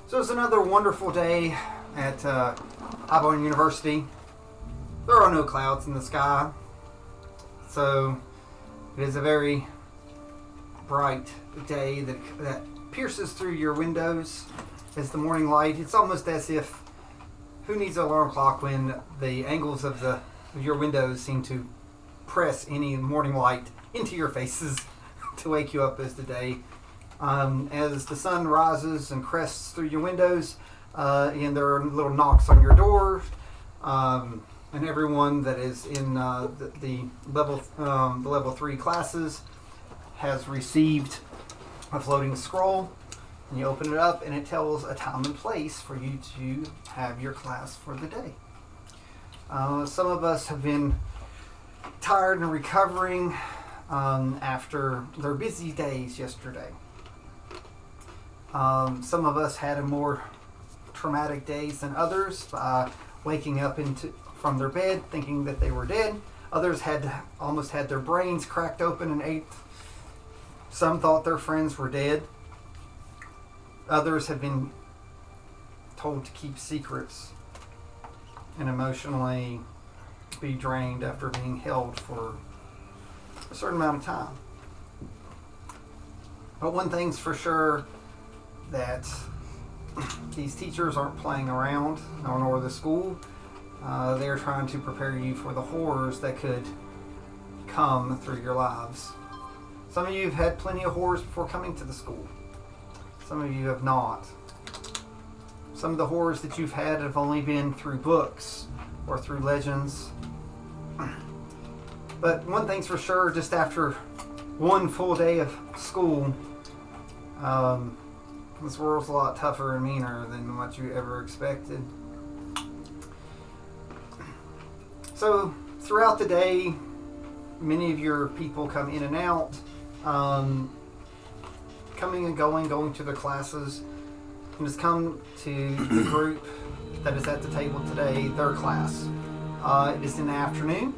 So it's another wonderful day at Thetadolyon University. There are no clouds in the sky, so it is a very bright day that pierces through your windows as the morning light. It's almost as if, who needs an alarm clock when the angles of your windows seem to press any morning light into your faces to wake you up as the day. As the sun rises and crests through your windows, and there are little knocks on your door, and everyone that is in the level 3 classes has received a floating scroll, and you open it up and it tells a time and place for you to have your class for the day. Some of us have been tired and recovering after their busy days yesterday. Some of us had a more traumatic days than others, waking up from their bed thinking that they were dead. Others almost had their brains cracked open and ate. Some thought their friends were dead. Others have been told to keep secrets and emotionally be drained after being held for a certain amount of time. But one thing's for sure, that these teachers aren't playing around, nor the school. They're trying to prepare you for the horrors that could come through your lives. Some of you have had plenty of horrors before coming to the school. Some of you have not. Some of the horrors that you've had have only been through books or through legends. But one thing's for sure, just after one full day of school, this world's a lot tougher and meaner than what you ever expected. So throughout the day, many of your people come in and out, coming and going to their classes, and just come to the group that is at the table today, their class. It is in the afternoon.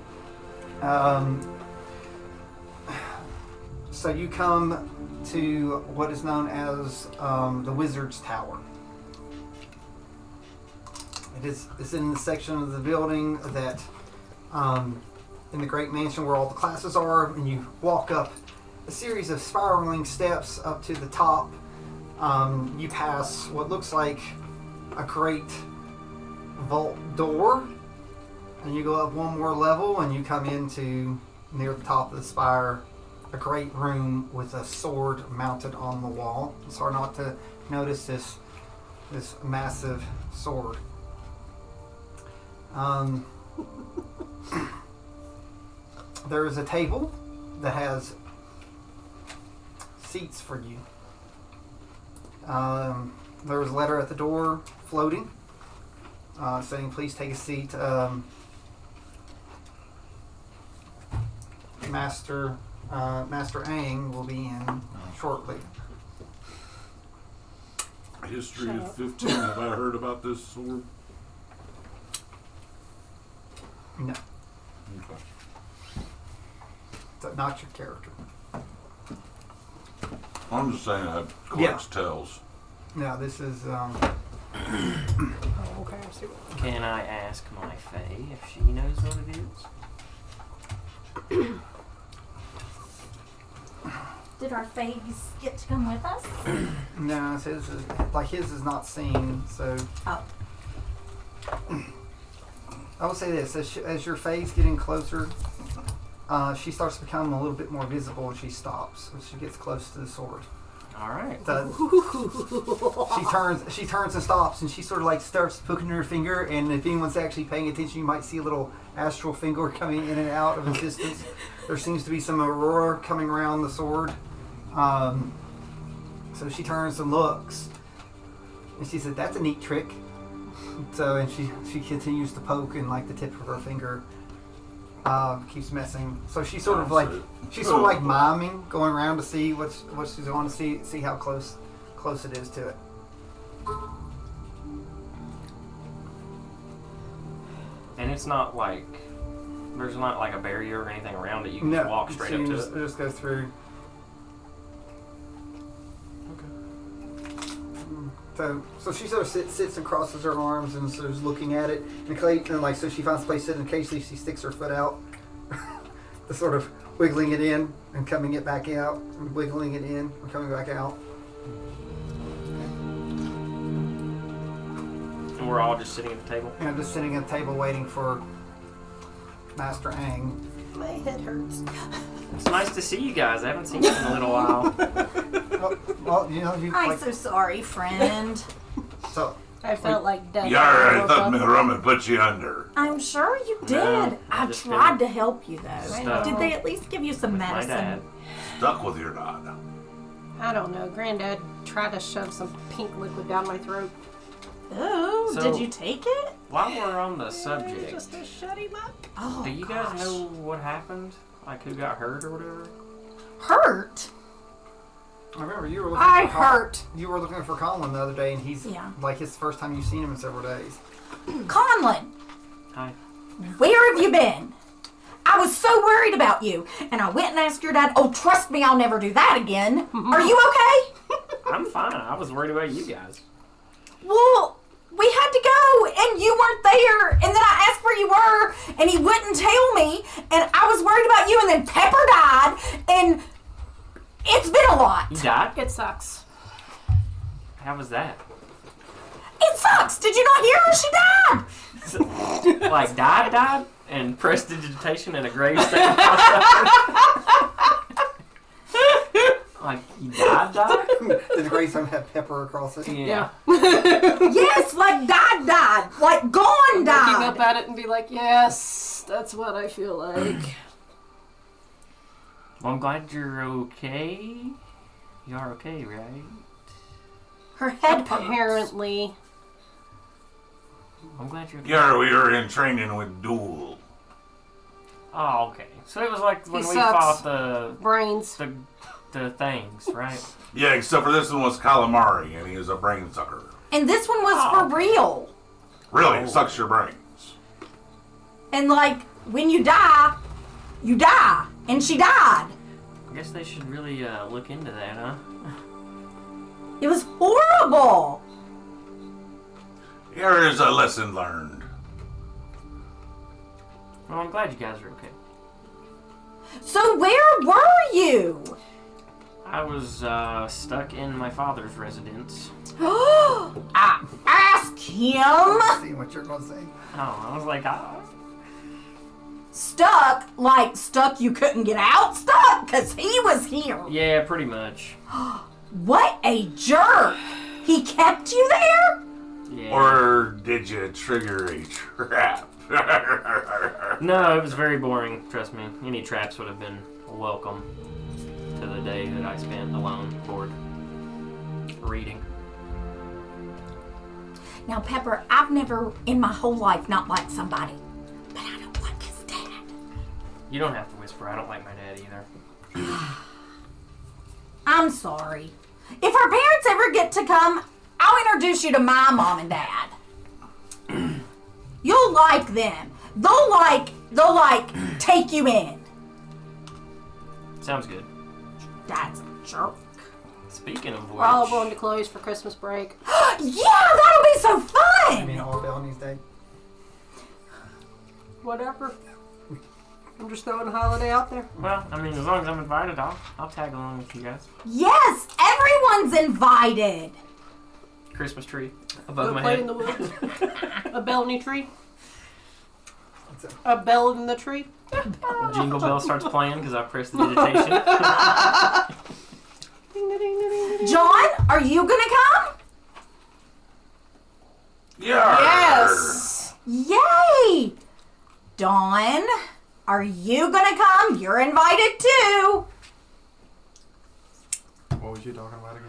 So you come to what is known as the Wizard's Tower. It's in the section of the building that in the great mansion where all the classes are, and you walk up a series of spiraling steps up to the top. You pass what looks like a great vault door, and you go up one more level and you come into, near the top of the spire, a great room with a sword mounted on the wall. It's hard not to notice this massive sword. There is a table that has seats for you. There is a letter at the door floating, saying please take a seat. Master Ang will be in shortly. History of 15. Have I heard about this sword? No. Okay. That's not your character. I'm just saying I collects tells. No, this is Oh, okay, I see what. Can I ask my Fae if she knows what it is? Did our fays get to come with us? no, his is not seen, so Oh. I will say this, as your fae's getting closer, she starts to become a little bit more visible, and she stops when she gets close to the sword. All right. She turns and stops, and she sort of like starts poking her finger, and if anyone's actually paying attention, you might see a little astral finger coming in and out of a distance. There seems to be some aurora coming around the sword. So she turns and looks, and she said, "That's a neat trick." So, and she continues to poke, and like the tip of her finger keeps messing. So she's sort of like miming, going around to see what she's going to see how close it is to it. And it's not like there's not like a barrier or anything around it. You can just walk straight up to it. Just go through. So she sort of sits and crosses her arms and sort of looking at it. And like, so she finds a place to sit, and occasionally she sticks her foot out, the sort of wiggling it in and coming it back out, and wiggling it in and coming back out. And we're all just sitting at the table? And I'm just sitting at the table waiting for Master Aang. My head hurts. It's nice to see you guys. I haven't seen you in a little while. Well, you know, I'm so sorry, friend. So I felt like death. Yeah, I thought Miram put you under. I'm sure you did. No, I just tried to help you, though. Stuck. Did they at least give you some My medicine? dad. Stuck with your dad. I don't know. Granddad tried to shove some pink liquid down my throat. Oh, So- did you take it? While we're on the subject, Just to shut him up. Oh, do you gosh. guys know what happened? Like who got hurt or whatever? Hurt? I remember you were looking I for Colin. hurt. You were looking for Colin the other day, and he's Yeah. like it's the first time you've seen him in several days. Conlon, Hi. where have you been? I was so worried about you, and I went and asked your dad. Oh, trust me, I'll never do that again. Are you okay? I'm fine. I was worried about you guys. Well, we had to go, and you weren't there. And then I asked where you were, and he wouldn't tell me. And I was worried about you, and then Pepper died, and it's been a lot. You died? It sucks. How was that? It sucks. Did you not hear her? She died. Like died? And prestidigitation in a gravestone? Like you died? Did the gravestone have pepper across it? Yeah. Yes, like died. Like gone Looking up died. at it and be like, yes, that's what I feel like. Well, I'm glad you're okay. You are okay, right? Her head hurts. Apparently. I'm glad you're okay. Yeah, we were in training with Duel. Oh, okay. So it was like when He we sucks. fought Brains. the things, right? Yeah, except for this one was calamari, and he was a brain sucker. And this one was for real. Really, it sucks your brains. And like when you die. And she died. I guess they should really look into that, huh? It was horrible. Here is a lesson learned. Well, I'm glad you guys are okay. So where were you? I was stuck in my father's residence. I asked him. See what you're gonna say. Oh, I was like, Stuck, like stuck you couldn't get out? Stuck, because he was here. yeah, pretty much. What a jerk. He kept you there? Yeah. Or did you trigger a trap? No, it was very boring, trust me. Any traps would have been welcome to the day that I spent alone, bored, reading. Now, Pepper, I've never in my whole life not liked somebody. But I don't like his dad. You don't have to whisper, I don't like my dad either. I'm sorry. If our parents ever get to come, I'll introduce you to my mom and dad. You'll like them. They'll take you in. Sounds good. Dad's a jerk. Speaking of which, We're all going to Chloe's for Christmas break. Yeah, that'll be so I mean, fun. all Bellamy's Day. Whatever. I'm just throwing a holiday out there. well, I mean, as long as I'm invited, I'll tag along with you guys. Yes, everyone's invited. Christmas tree above Go my play head. in the woods. A bell in the tree. What's that? A bell in the tree. Jingle bell starts playing because I pressed the digitation. Ding, ding, ding, ding, ding. John, are you gonna come? Yeah. Yes. Yay! Dawn, are you gonna come? You're invited too. What was you talking about again?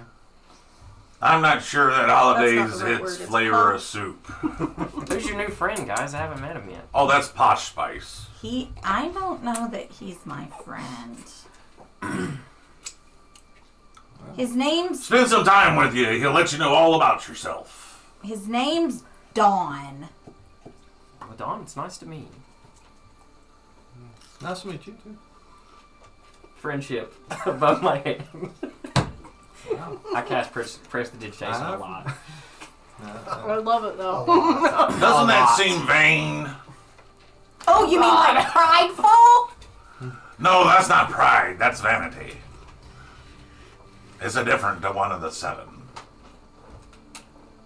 I'm not sure that That's holidays not the right its word, it's flavor called- of soup. Who's your new friend, guys? I haven't met him yet. Oh, that's Posh Spice. I don't know that he's my friend. His name's Spend some time with you. He'll let you know all about yourself. Dawn. Well, Don, it's nice to meet you. Nice to meet you too. Friendship above my head. I cast prestidigitation a lot. I love it though. Doesn't that seem vain? Oh, you mean like prideful? No, that's not pride. That's vanity. It's a different to one of the 7.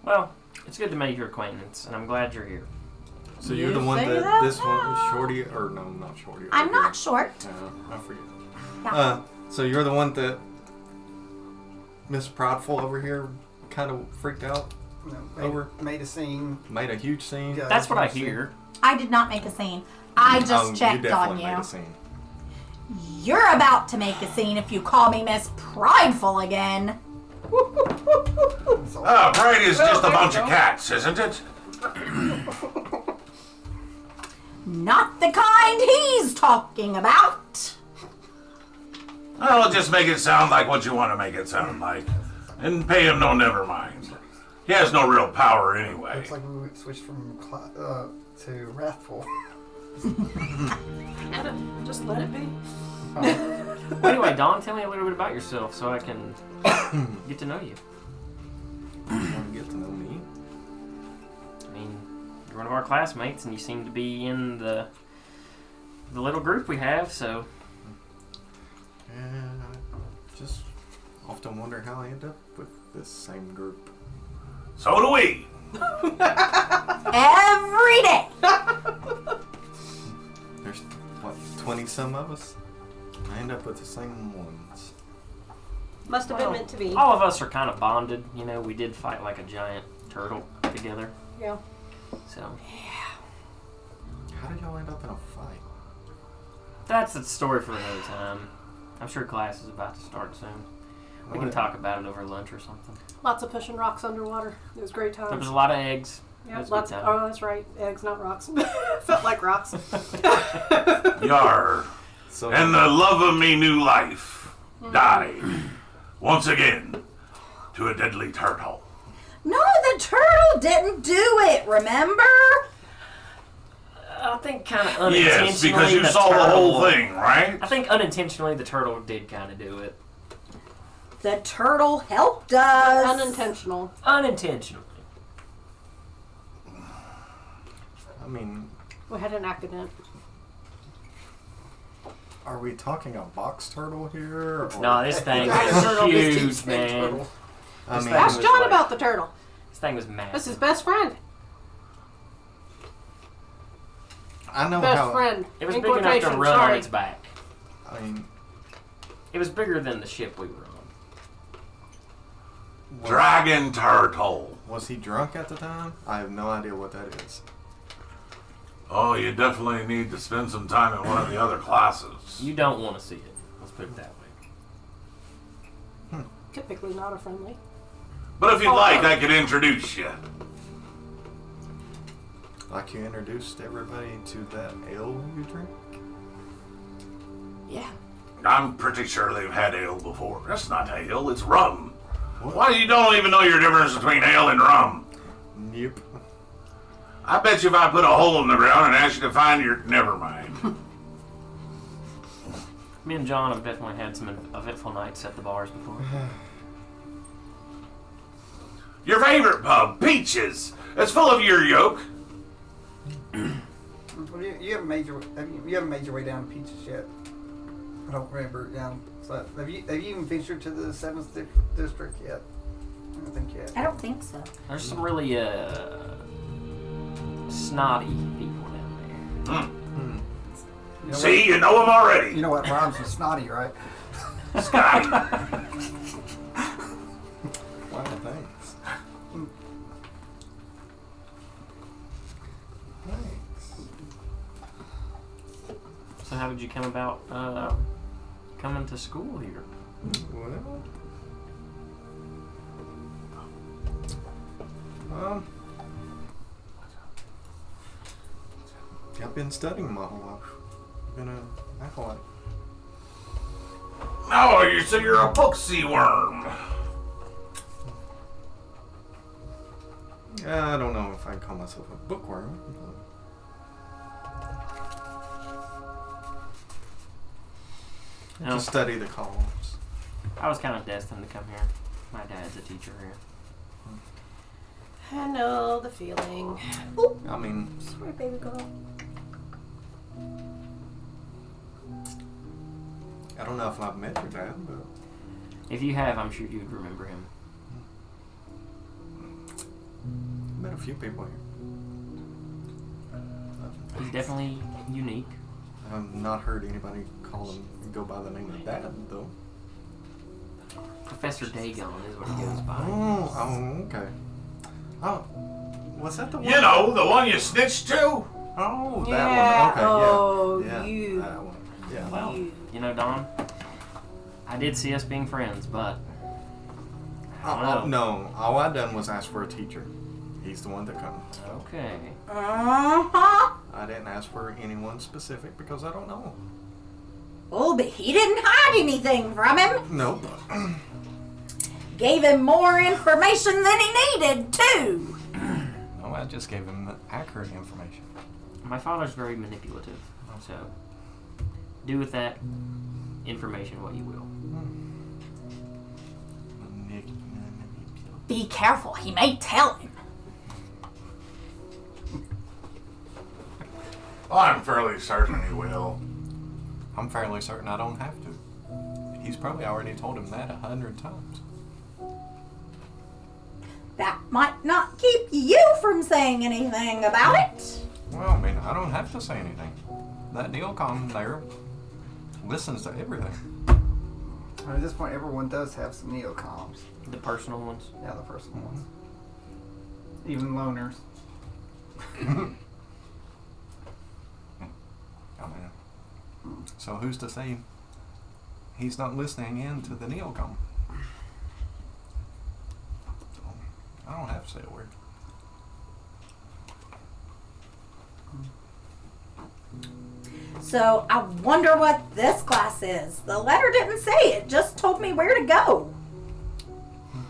Well, it's good to make your acquaintance, and I'm glad you're here. So you're the one say that that this one now? was Shorty, or no, not Shorty. I'm over not here. short. I forget. Yeah. So you're the one that Miss Prideful over here kind of freaked out, Made a scene. made a huge scene. Yeah. That's what I hear. I did not make a scene. I just you checked on definitely you. made a scene. You're about to make a scene if you call me Miss Prideful again. Oh, pride is just a bunch of cats, isn't it? Not the kind he's talking about. Well, just make it sound like what you want to make it sound like. And pay him no never mind. He has no real power anyway. Looks like we switched from to wrathful. Just let it be. Well, anyway, Dawn, tell me a little bit about yourself so I can get to know you. You want to get to know me? I mean, you're one of our classmates, and you seem to be in the little group we have, so... And I just often wonder how I end up with this same group. So do we. Every day. There's, 20-some of us? I end up with the same ones. Must have been meant to be. All of us are kind of bonded. You know, we did fight like a giant turtle together. Yeah. So, How did y'all end up in a fight? that's a story for another time. I'm sure class is about to start soon. We can talk about it over lunch or something. Lots of pushing rocks underwater. It was great There times. was a lot of eggs. Yeah, It was a good lots. time. Oh, that's right. Eggs, not rocks. Felt like rocks. Yar. So, And the love of me new life died once again to a deadly turtle. No, the turtle didn't do it, remember? I think kind of unintentionally. Yes, because you the saw the whole turtle- thing, right? I think unintentionally the turtle did kind of do it. The turtle helped us. Unintentional. Unintentionally. I mean, We had an accident. are we talking a box turtle here? Or, No, this thing Turtle was just huge, keeps saying man. turtle. I mean, Ask was John like- about the turtle. This thing was massive. That's his best friend. I know Best how. friend. It was In big enough to quotation, run on sorry. its back. I mean, It was bigger than the ship we were on. Dragon turtle. was he drunk at the time? I have no idea what that is. Oh, you definitely need to spend some time in one of the other classes. You don't want to see it. Let's put it that way. Typically not a friendly. But if you'd like, I could introduce you. Like you introduced everybody to that ale you drink? Yeah. I'm pretty sure they've had ale before. That's not ale, it's rum. What? Why, you don't even know your difference between ale and rum? Yep. I bet you if I put a hole in the ground and asked you to find your... Never mind. Me and John have definitely had some eventful nights at the bars before. Your favorite pub, Peaches. It's full of your yolk. Well, you haven't made your you haven't made your way down to Peaches yet. I don't remember down. So have you even ventured to the 7th district yet? I don't think yet. I don't think so. There's some really snotty people down there. You know See, you know them already. You know what rhymes with snotty, right? Scotty. Wow, thanks. Thanks. So how did you come about coming to school here? Well, I've been studying my whole life. Been an acolyte. Oh, so you're a booksy worm. I don't know if I'd call myself a bookworm. No, Just study the columns. I was kind of destined to come here. My dad's a teacher here. I know the feeling. I mean, Sorry, baby girl. I don't know if I've met your dad, but If you have, I'm sure you'd remember him. I've met a few people here. He's definitely unique. I've not heard anybody call him go by the name of Dad, though. Professor Dagon is what he goes by. Oh, okay. Oh, was that the one? You know, the one you snitched to? Oh, that Yeah, one. Okay, oh, yeah. you. That one. Yeah. Well, you know, Don, I did see us being friends, but No, all I done was ask for a teacher. He's the one that comes. okay. Uh-huh. I didn't ask for anyone specific because I don't know. Oh, but he didn't hide anything from him. Nope. Gave him more information than he needed, too. No, I just gave him the accurate information. My father's very manipulative, so do with that information what you will. Be careful, he may tell him. Well, I'm fairly certain he will. I'm fairly certain I don't have to. He's probably already told him that 100 times. That might not keep you from saying anything about it. Well, I mean, I don't have to say anything. That Neocom there listens to everything. At this point, everyone does have some neocoms. The personal ones. Yeah, the personal ones. Even loners. I mean, so who's to say he's not listening in to the Neocom? So, I don't have to say a word. So I wonder what this class is. The letter didn't say it, just told me where to go.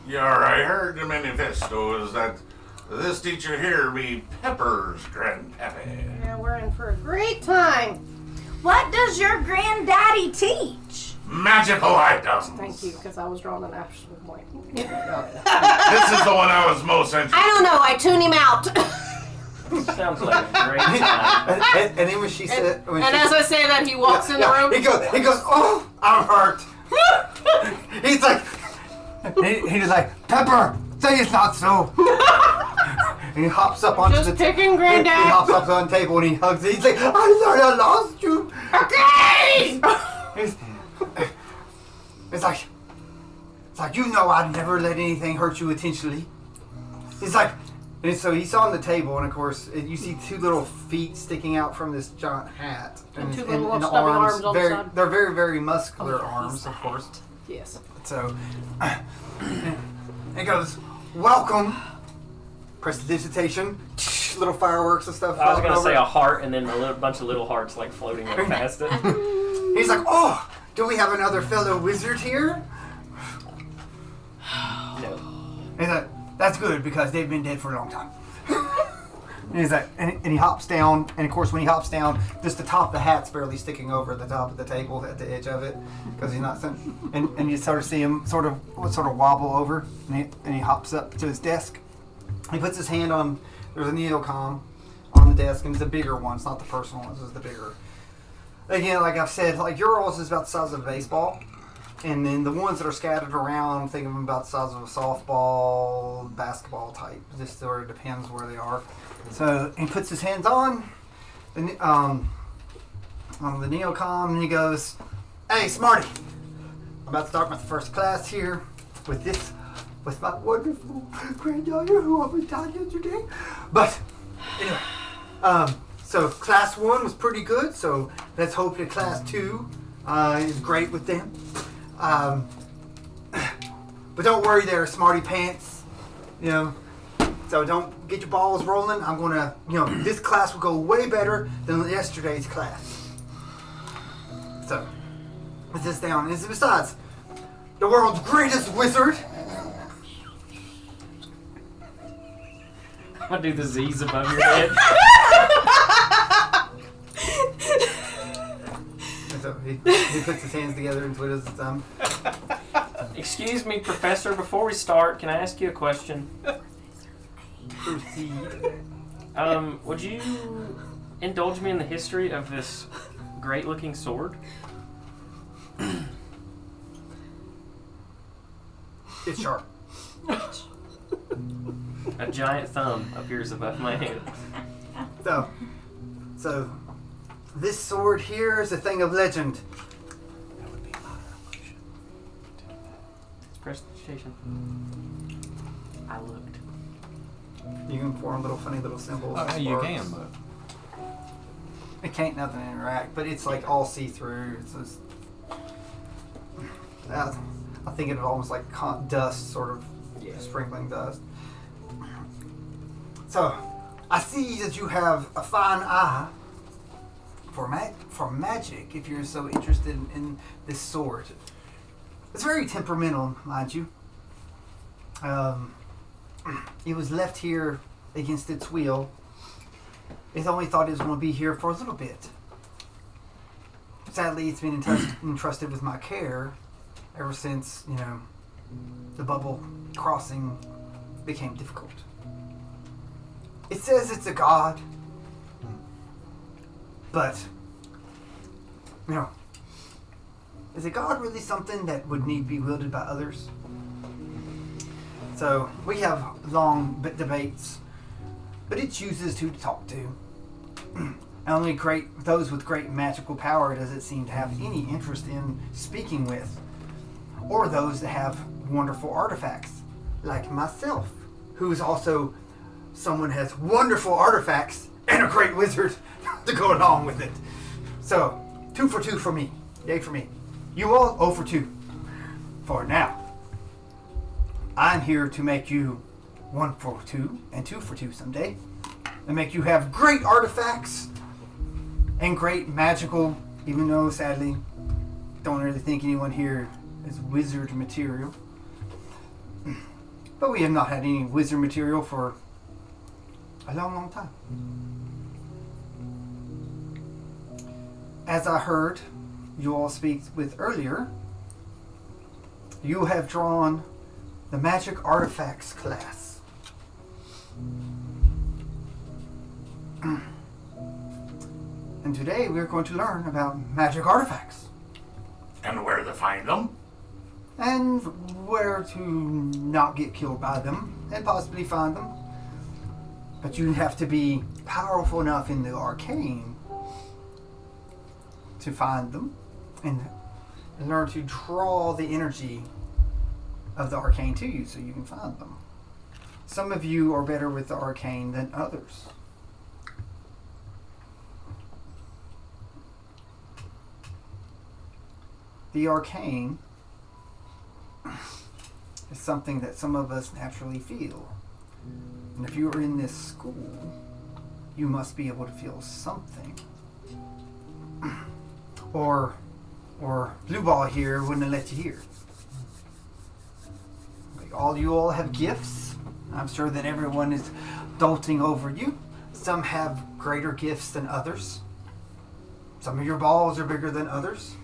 Yeah, I heard the manifesto is that this teacher here be Pepper's grandpappy. Yeah, we're in for a great time. What does your granddaddy teach? Magical items. Thank you, because I was drawing an actual point. This is the one I was most interested I don't know. I tune him out. Sounds like a great time. And then when she said, And as I say that, he walks in the room. he goes, oh, I'm hurt. He's like, he's like, Pepper, say it's not so. And he hops up onto Just the picking He Granddad. hops up on the table and he hugs it. He's like, I'm sorry I lost you. Okay. It's like, you know I'd never let anything hurt you intentionally. He's like, and so he's on the table, and of course, you see two little feet sticking out from this giant hat. And two little stubby arms on the very, side. they're very, very muscular Oh, yeah, arms, he's of course. Yes. So, he goes, welcome. Prestidigitation. Little fireworks and stuff. I was flying gonna over. say a heart, and then a bunch of little hearts like floating up past it. He's like, oh, do we have another fellow wizard here? No. He's like, that's good because they've been dead for a long time. And he's like, and he hops down, and of course when he hops down, just the top of the hat's barely sticking over the top of the table at the edge of it, because he's not. And you sort of see him sort of wobble over, and he hops up to his desk. He puts his hand on. There's a neocom on the desk, and it's a bigger one. It's not the personal one. This is the bigger. Again, like I've said, like yours is about the size of a baseball. And then the ones that are scattered around, think of them about the size of a softball, basketball type. Just sort of depends where they are. So he puts his hands on the neocom, and he goes, "Hey, Smarty, I'm about to start my first class here with my wonderful granddaughter who almost died yesterday. But anyway, so class 1 was pretty good. So let's hope that class 2 is great with them." But don't worry there, smarty pants. You know, so don't get your balls rolling. I'm gonna, this class will go way better than yesterday's class. So, put this down. And besides, the world's greatest wizard. I'll do the Z's above your head. And so he puts his hands together and twiddles his thumb. Excuse me, Professor, before we start, can I ask you a question? Proceed. Would you indulge me in the history of this great-looking sword? It's sharp. A giant thumb appears above my head. So, this sword here is a thing of legend. It's prestidigitation. I looked. You can form funny little symbols. Oh, you sparks. can, but It can't nothing interact, but it's like all see-through. It's just, I think of it almost like dust, sort of sprinkling dust. So, I see that you have a fine eye for magic. If you're so interested in this sword, it's very temperamental, mind you. It was left here against its will. It only thought it was going to be here for a little bit. Sadly, it's been entrusted with my care ever since, the bubble crossing became difficult. It says it's a god, but, is a god really something that would need to be wielded by others? So, we have long debates, but it chooses who to talk to. Only those with great magical power does it seem to have any interest in speaking with, or those that have wonderful artifacts, like myself, who is also someone who has wonderful artifacts and a great wizard to go along with it. So, 2 for 2 for me. Yay for me. You all 0 for 2. For now. I'm here to make you 1 for 2 and 2 for 2 someday. And make you have great artifacts and great magical, even though sadly, don't really think anyone here is wizard material. But we have not had any wizard material for a long, long time. As I heard you all speak with earlier, you have drawn the Magic Artifacts class. And today we're going to learn about magic artifacts. And where to find them? And where to not get killed by them and possibly find them. But you have to be powerful enough in the arcane to find them and learn to draw the energy of the arcane to you so you can find them. Some of you are better with the arcane than others. The arcane is something that some of us naturally feel. And if you are in this school, you must be able to feel something. Or Blue Ball here wouldn't have let you hear. You all have gifts. I'm sure that everyone is doting over you. Some have greater gifts than others. Some of your balls are bigger than others.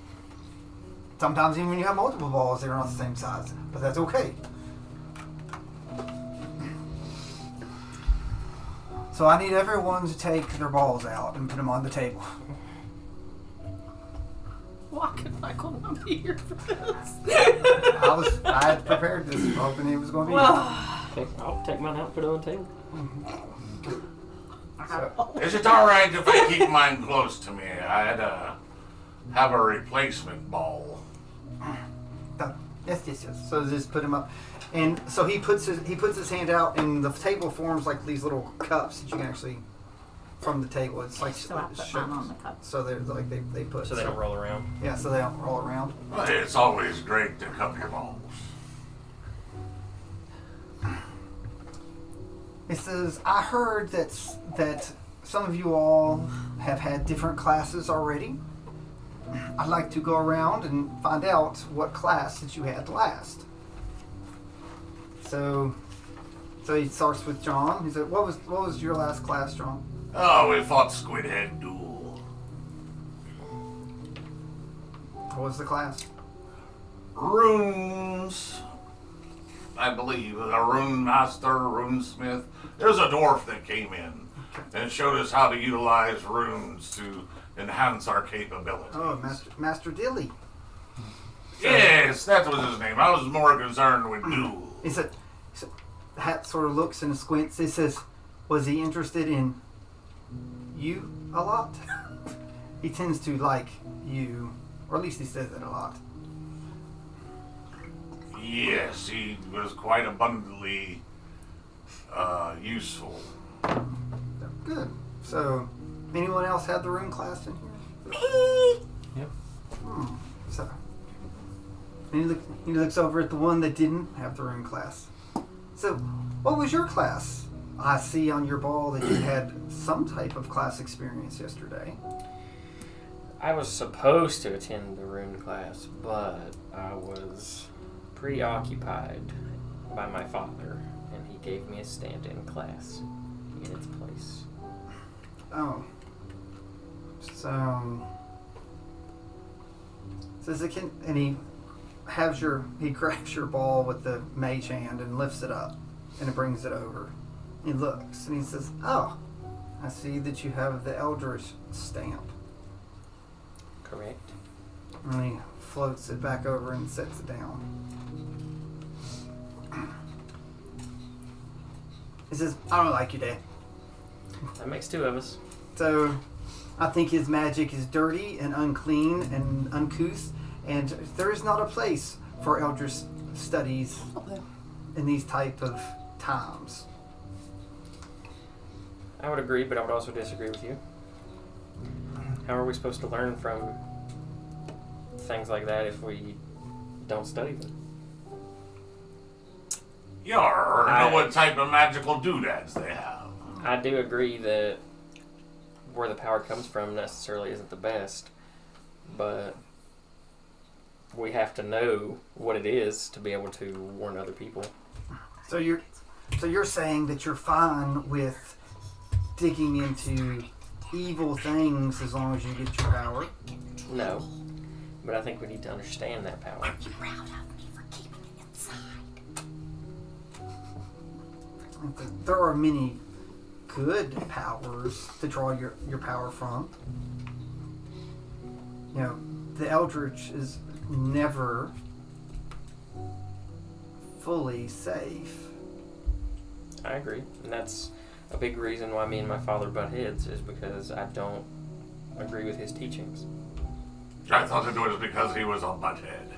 Sometimes even when you have multiple balls, they're not the same size. But that's okay. So I need everyone to take their balls out and put them on the table. Why could Michael not be here for this? I had prepared this, hoping it was going to be. I'll take mine out and put it on the table. So, Is it alright if I keep mine close to me? I had to have a replacement ball. yes. So just put him up, and so he puts his hand out, and the table forms like these little cups that you can actually from the table. It's like So I put mine on the cup. So they're like they put So they don't roll around. Yeah, so they don't roll around. Well, it's always great to cup your balls. It says, I heard that some of you all have had different classes already. I'd like to go around and find out what class that you had last. So he starts with John. He said, what was your last class, John? Oh, we fought Squid Head Duel. What was the class? runes, I believe, a rune master, rune smith. There's a dwarf that came in and showed us how to utilize runes to enhance our capabilities. Oh, Master Dilly. Yes, that was his name. I was more concerned with duels. He said, the hat sort of looks and squints. He says, was he interested in you a lot? He tends to like you, or at least he says it a lot. Yes, he was quite abundantly useful. Good. So, anyone else have the rune class in here? Me. Yep. So, and he looks over at the one that didn't have the rune class. So, what was your class? I see on your ball that you had some type of class experience yesterday. I was supposed to attend the rune class, but I was preoccupied by my father, and he gave me a stand-in class in its place. Oh. So, says it can, and he grabs your ball with the mage hand and lifts it up, and it brings it over. He looks and he says, "Oh, I see that you have the Eldritch stamp." Correct. And he floats it back over and sets it down. He says, "I don't like you, Dad. That makes two of us. So, I think his magic is dirty and unclean and uncouth, and there is not a place for Eldritch studies in these type of times." I would agree, but I would also disagree with you. How are we supposed to learn from things like that if we don't study them? You already know what type of magical doodads they have. I do agree that where the power comes from necessarily isn't the best, but we have to know what it is to be able to warn other people. So you're saying that you're fine with digging into evil things as long as you get your power? No, but I think we need to understand that power. Are you proud of me for keeping it inside? There are many good powers to draw your power from. You know, the Eldritch is never fully safe. I agree, and that's a big reason why me and my father butt heads, is because I don't agree with his teachings. I thought it was because he was a butthead.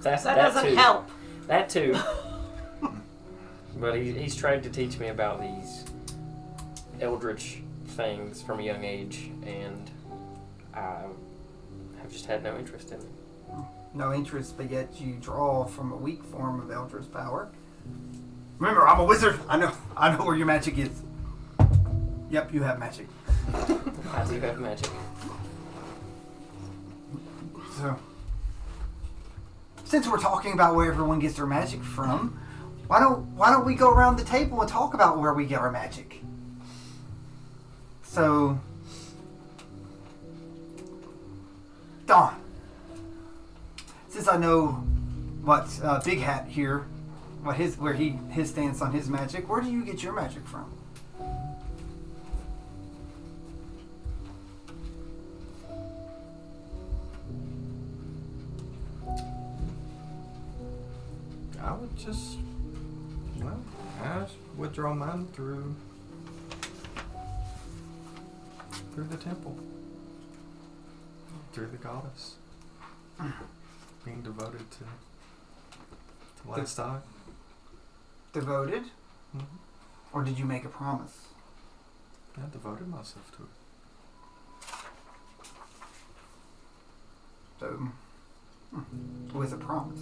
That doesn't help. That too. But he's tried to teach me about these eldritch things from a young age, and I have just had no interest in them. No interest, but yet you draw from a weak form of Eldritch power. Remember, I'm a wizard. I know where your magic is. Yep, you have magic. I do have magic. So, since we're talking about where everyone gets their magic from, why don't we go around the table and talk about where we get our magic? So, Don, since I know what Big Hat here, where his stance on his magic, where do you get your magic from? I would just, I would draw mine through the temple, through the goddess, being devoted to last eye. Devoted? Mm-hmm. Or did you make a promise? I devoted myself to it. So, with a promise.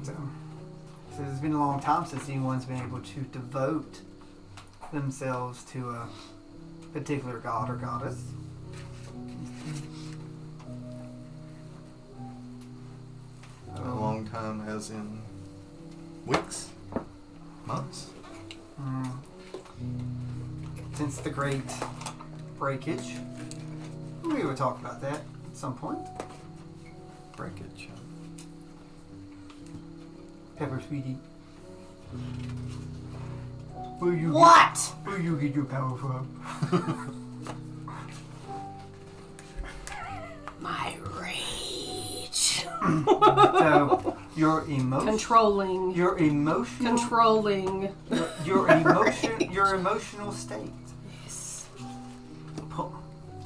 So it's been a long time since anyone's been able to devote themselves to a particular god or goddess. A long time as in weeks? Months? Since the great breakage. We will talk about that at some point. Breakage. Pepper, sweetie. Where you What? Where you get your power from? My rage. So your emotion. Controlling. Your emotional. Controlling. Your emotion. Your emotional state. Yes.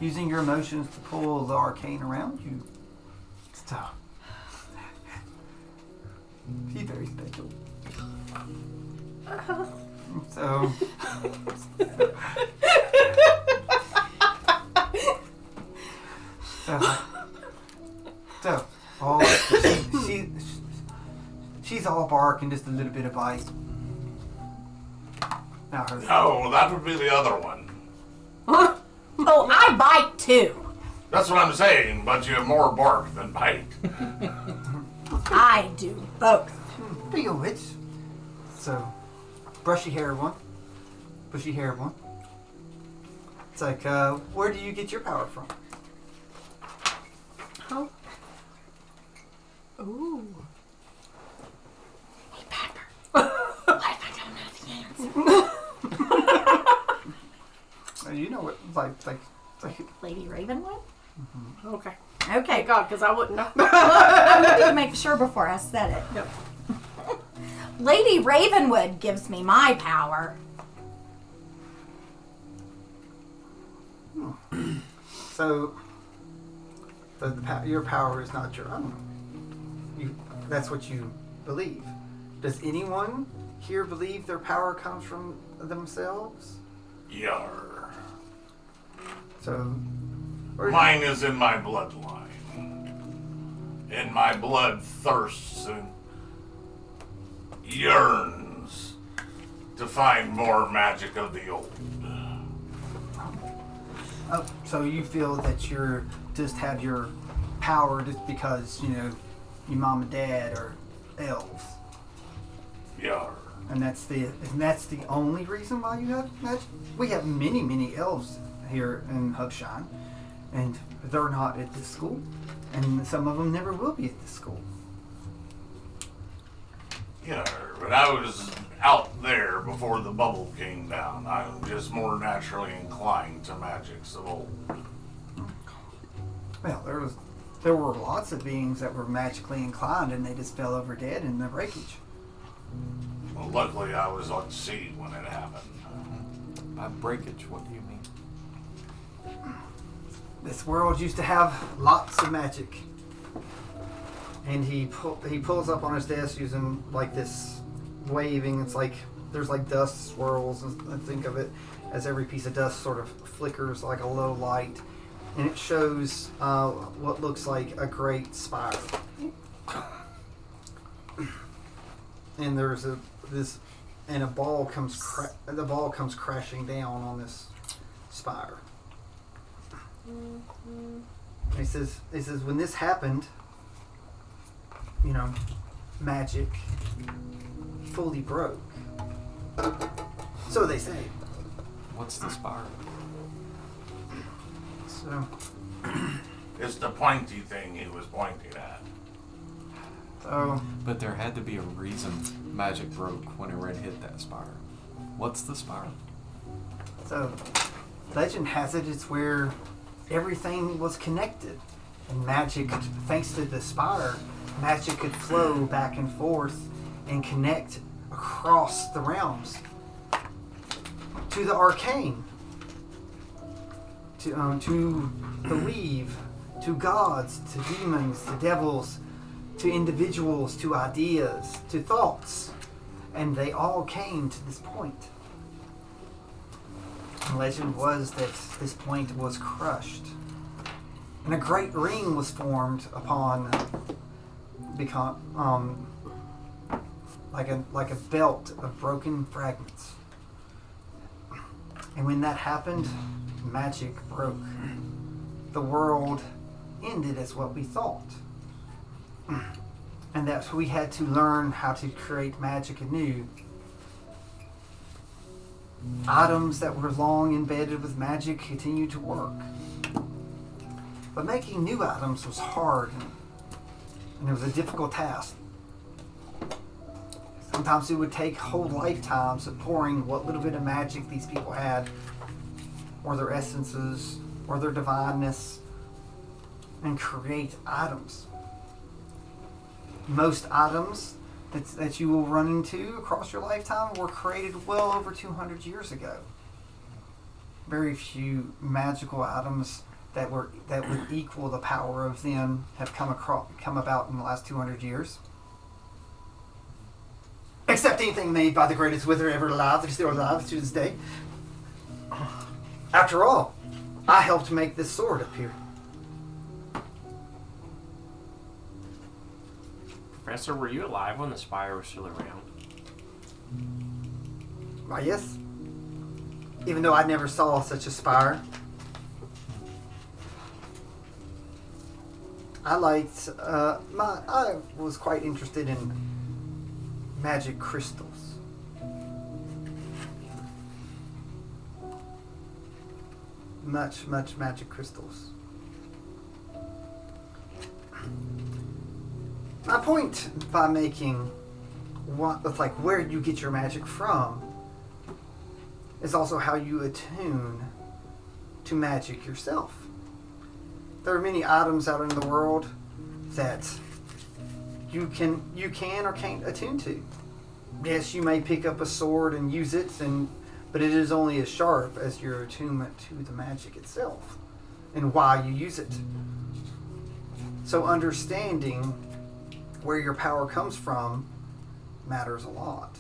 Using your emotions to pull the arcane around you. Stop. She's very special. So. So, all she's all bark and just a little bit of bite. Now her. No, that would be the other one. Oh, I bite too. That's what I'm saying, but you have more bark than bite. I do both. Big old witch. So, brushy hair one. Bushy hair one. It's like, where do you get your power from? Oh. Ooh. Hey, Pepper. What if I don't know the answer? You know what, like Lady Ravenwood? Okay. Okay, Thank God, because I wouldn't know. I wanted to make sure before I said it. Yep. Lady Ravenwood gives me my power. so. Your power is not your own. That's what you believe. Does anyone here believe their power comes from themselves? Yar. So, Mine is in my bloodline. And my blood thirsts and yearns to find more magic of the old. oh, so you feel that you're just have your power just because your mom and dad are elves, Yar. and that's the only reason why you have magic. We have many elves here in Hubshine, and they're not at this school, and some of them never will be at this school. Yar. But I was out there before the bubble came down. I'm just more naturally inclined to magics of old. Well, there were lots of beings that were magically inclined, and they just fell over dead in the breakage. Well, luckily I was on sea when it happened. By breakage, what do you mean? This world used to have lots of magic, and he pulls up on his desk using like this waving. It's like there's like dust swirls, and think of it as every piece of dust sort of flickers like a low light, and it shows what looks like a great spire. And there's a ball comes crashing down on this spire. And he says when this happened, magic fully broke. So they say. What's the spire? So It's the pointy thing he was pointing at. But there had to be a reason magic broke when it red hit that spire. What's the spire? So legend has it's where everything was connected, and magic, thanks to the spire, magic could flow back and forth and connect across the realms to the arcane, to believe, to gods, to demons, to devils, to individuals, to ideas, to thoughts, and they all came to this point. And legend was that this point was crushed, and a great ring was formed upon like a belt of broken fragments. And when that happened, magic broke. The world ended as what we thought. And that we had to learn how to create magic anew. Items that were long embedded with magic continue to work. But making new items was hard, and it was a difficult task. Sometimes it would take whole lifetimes of pouring what little bit of magic these people had, or their essences, or their divineness, and create items. Most items that you will run into across your lifetime were created well over 200 years ago. Very few magical items that would equal the power of them have come about in the last 200 years. Except anything made by the greatest wizard ever alive that is still alive to this day. After all, I helped make this sword appear. Professor, were you alive when the spire was still around? Why, yes. Even though I never saw such a spire. I was quite interested in magic crystals. Much magic crystals. My point by making where you get your magic from is also how you attune to magic yourself. There are many items out in the world that you can or can't attune to. Yes, you may pick up a sword and use it, but it is only as sharp as your attunement to the magic itself and why you use it. So understanding where your power comes from matters a lot.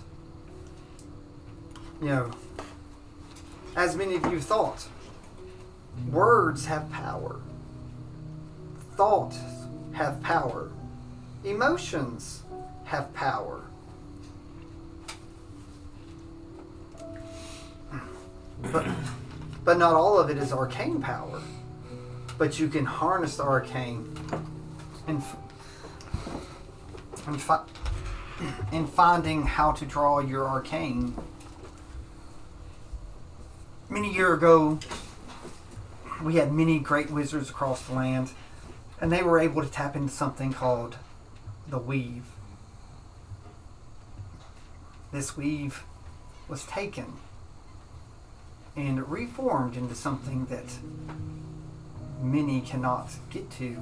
You know, as many of you thought, words have power. Thoughts have power. Emotions have power. But not all of it is arcane power. But you can harness the arcane in finding how to draw your arcane. Many years ago, we had many great wizards across the land, and they were able to tap into something called the weave. This weave was taken and reformed into something that many cannot get to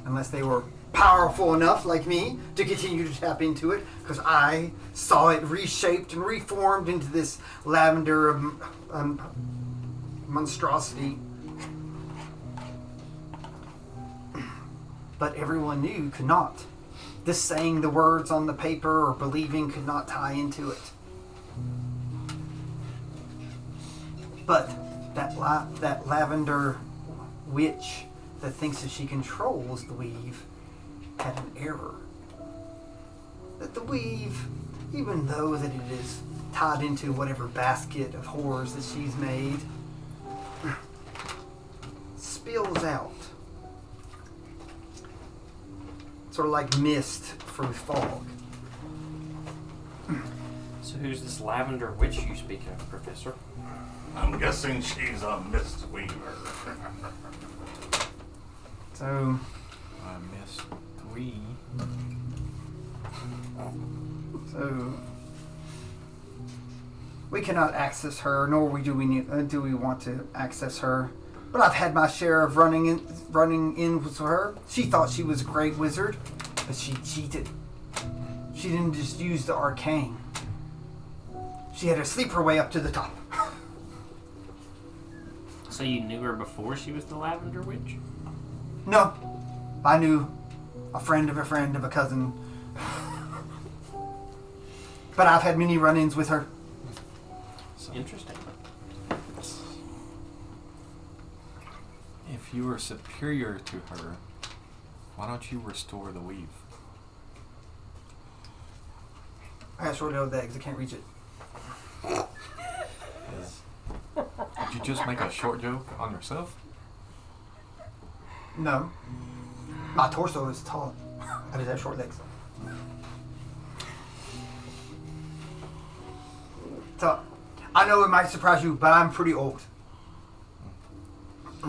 unless they were powerful enough, like me, to continue to tap into it, because I saw it reshaped and reformed into this lavender monstrosity. But everyone knew could not. This saying the words on the paper or believing could not tie into it. But that lavender witch that thinks that she controls the weave had an error. That the weave, even though that it is tied into whatever basket of horrors that she's made, spills out. Sort of like mist through fog. So who's this lavender witch you speak of, Professor? I'm guessing she's a mist weaver. So, I missed 3. So we cannot access her, nor do we want to access her. But I've had my share of running in with her. She thought she was a great wizard, but she cheated. She didn't just use the arcane. She had to sleep her way up to the top. So you knew her before she was the lavender witch? No, I knew a friend of a cousin. But I've had many run-ins with her. Interesting. If you are superior to her, why don't you restore the weave? I got short-tailed legs. I can't reach it. Did you just make a short joke on yourself? No. My torso is tall. I just have short legs. So, I know it might surprise you, but I'm pretty old.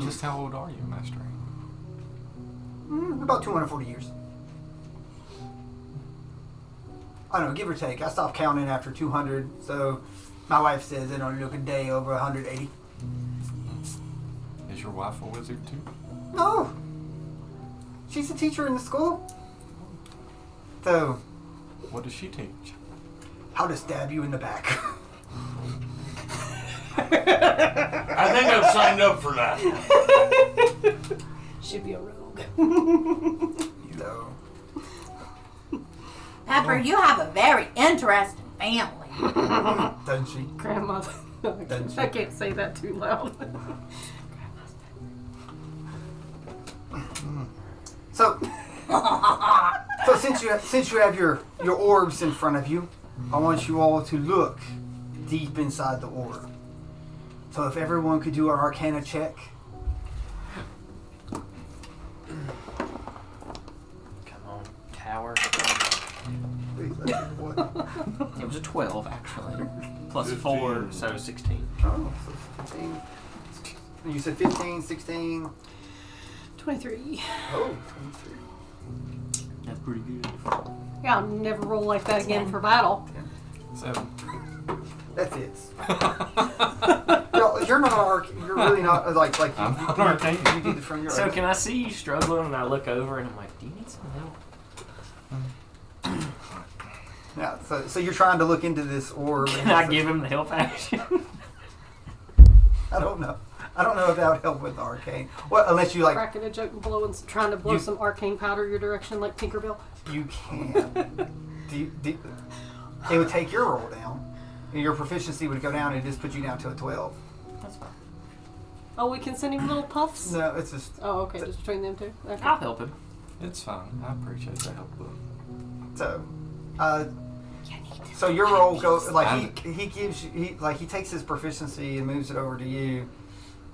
Just how old are you, Master? About 240 years. I don't know, give or take. I stopped counting after 200, so my wife says it don't look a day over 180. Is your wife a wizard too? No. She's a teacher in the school. So, What does she teach? how to stab you in the back. I think I've signed up for that. Should be a rogue. So, Pepper, you have a very interesting family. doesn't she? Grandmother. I can't say that too loud. So, since you have your orbs in front of you, I want you all to look deep inside the orb. So if everyone could do an Arcana check. Come on, tower. What? It was a 12 actually, plus 4, so 16. Oh, so 15. You said 15, 16. 23. Oh, 23. That's pretty good. Yeah, I'll never roll like that again for battle. 7. That fits. You're not you're really not like you. I'm not you- arcane. You did it from your. So can I see you struggling and I look over and I'm like, do you need some help? Yeah. So you're trying to look into this orb. Can I give him the help action? I don't know. I don't know if that would help with the arcane. Well, unless you like. Cracking a joke and trying to blow You- some arcane powder your direction like Tinkerbell. You can. It would take your roll down. And your proficiency would go down and just put you down to a 12. That's fine. Oh, we can send him little puffs? No, it's just. Oh, okay, just between them two. Okay. I'll help him. It's fine. I appreciate the help. So, so your roll goes like he gives you he takes his proficiency and moves it over to you.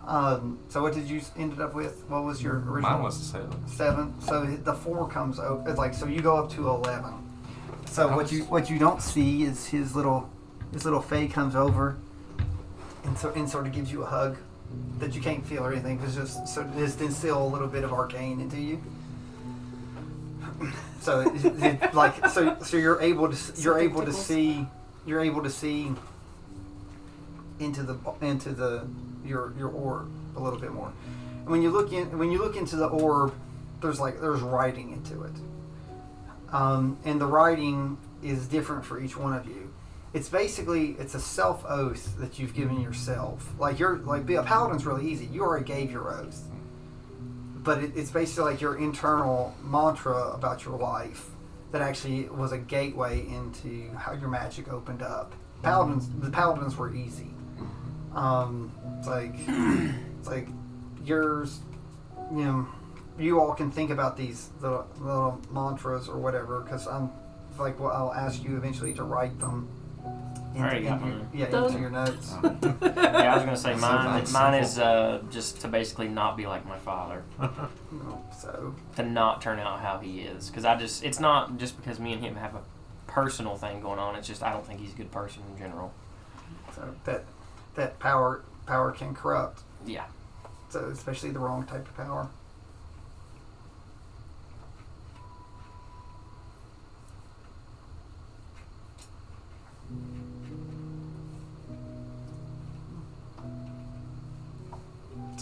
So what did you ended up with? What was your original? Mine was a 7. 7. So the 4 comes over. It's like so you go up to 11. So what you don't see is his little Fae comes over and sort of gives you a hug that you can't feel or anything because just instill a little bit of arcane into you. So so you're able to see into your orb a little bit more. And when you look into the orb, there's writing into it. And the writing is different for each one of you. It's basically a self oath that you've given yourself. Be a paladin's really easy. You already gave your oath, but it's basically like your internal mantra about your life that actually was a gateway into how your magic opened up. The paladins were easy. It's like yours. You all can think about these little mantras or whatever, because I'll ask you eventually to write them into your notes. Yeah, I was gonna say mine. So Mine is just to basically not be like my father, So to not turn out how he is. Because it's not just because me and him have a personal thing going on. It's just I don't think he's a good person in general. that power can corrupt. Yeah. So especially the wrong type of power.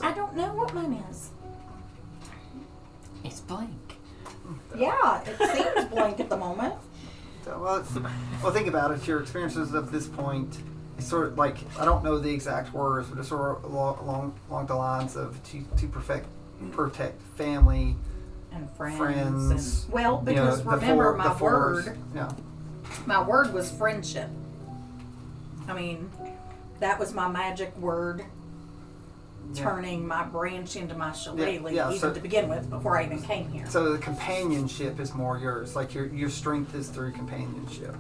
I don't know what mine is. It's blank. Yeah, it seems blank at the moment. So, well, think about it. Your experiences of this point, it's sort of like, I don't know the exact words, but it's sort of along the lines of to protect family And friends. Friends, And, well, because remember my fours. word. Yeah. My word was friendship. I mean, that was my magic word. Yeah. Turning my branch into my shillelagh, yeah, even so- to begin with, before I even came here. So the companionship is more yours. Like your strength is through companionship.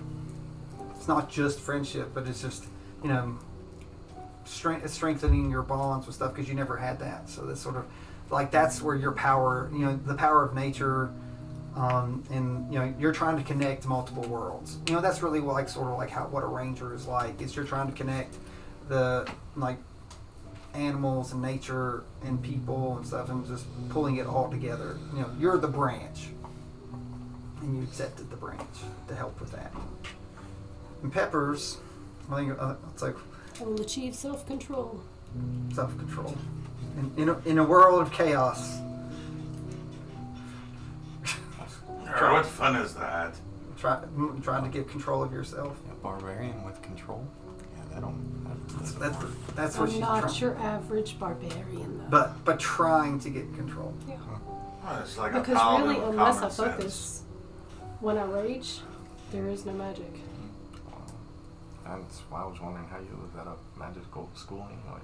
It's not just friendship, but it's just strengthening your bonds with stuff because you never had that. So that's sort of like that's where your power, the power of nature, and you're trying to connect multiple worlds. That's really what a ranger is like. Is you're trying to connect the animals and nature and people and stuff, and just pulling it all together. You know, you're the branch, and you accepted the branch to help with that. And Peppers, I think it's like I will achieve self-control. self-control. In a world of chaos. What fun is that? Trying to get control of yourself. A barbarian with control. Yeah, That's what I'm she's not trying. your average barbarian, though. But trying to get control. Yeah. Well, it's like a Because paladin really, with unless I common focus, sense. when I rage, there is no magic. That's why I was wondering how you was at a magical school anyway.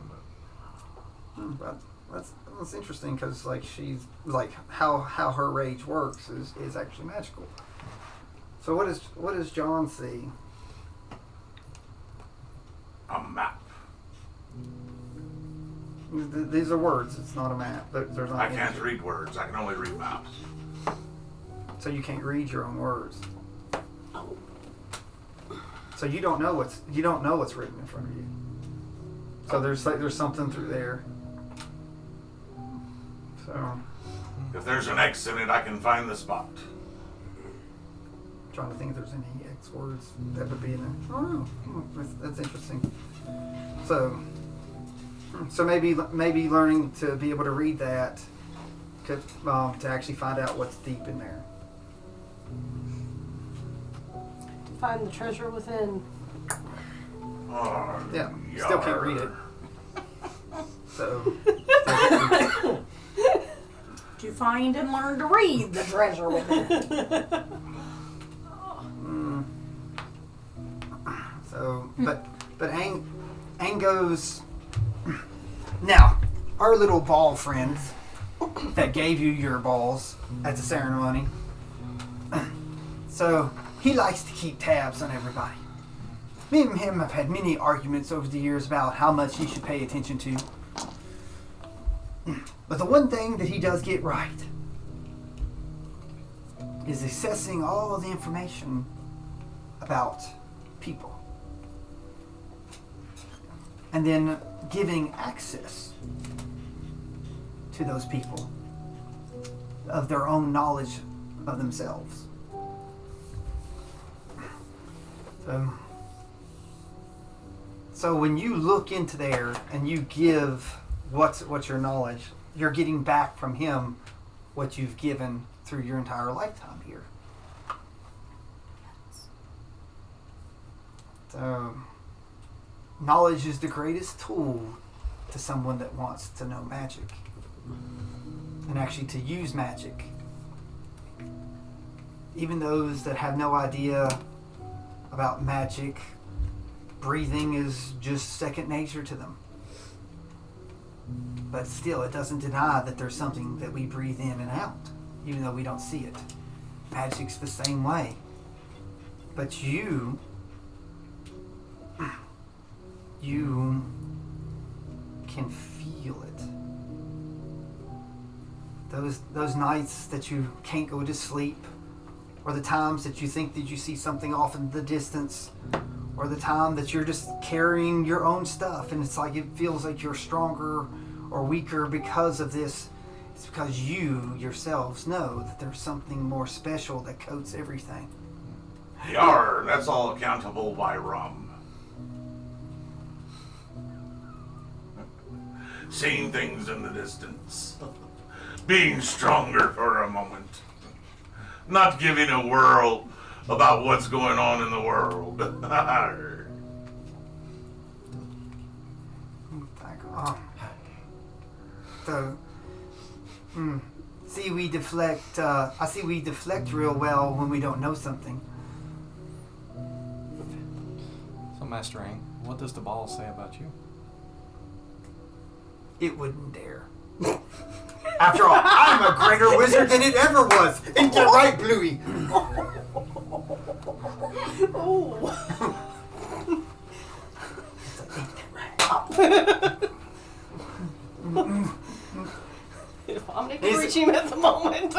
But that's interesting because like she's like how her rage works is actually magical. So what does John see? A map. These are words. It's not a map. There's not. I can't read words. I can only read maps. So you can't read your own words. So you don't know what's written in front of you. So there's something through there. So If there's an X in it, I can find the spot. I'm trying to think if there's any X words that would be in there. I don't know. That's interesting. So maybe learning to be able to read that could to actually find out what's deep in there. To find the treasure within. Oh, Yeah, still can't read it. So To find and learn to read the treasure within. So, but Aang goes. Now, our little ball friend that gave you your balls at the ceremony. So he likes to keep tabs on everybody. Me and him have had many arguments over the years about how much he should pay attention to. But the one thing that he does get right is assessing all the information about people. And then giving access to those people of their own knowledge of themselves. So when you look into there and you give what's your knowledge, you're getting back from him what you've given through your entire lifetime here. So knowledge is the greatest tool to someone that wants to know magic and actually to use magic. Even those that have no idea about magic, breathing is just second nature to them. But still, it doesn't deny that there's something that we breathe in and out, even though we don't see it. Magic's the same way. But you can feel it. Those nights that you can't go to sleep, or the times that you think that you see something off in the distance, or the time that you're just carrying your own stuff and it's like it feels like you're stronger or weaker because of this. It's because you yourselves know that there's something more special that coats everything. Yar, that's all accountable by rum. Seeing things in the distance. Being stronger for a moment. Not giving a whirl about what's going on in the world. See, we deflect. I see we deflect real well when we don't know something. So, Master Aang, what does the ball say about you? It wouldn't dare. After all, I'm a greater wizard than it ever was. Ain't that right, Bluey? I'm not reaching him at the moment.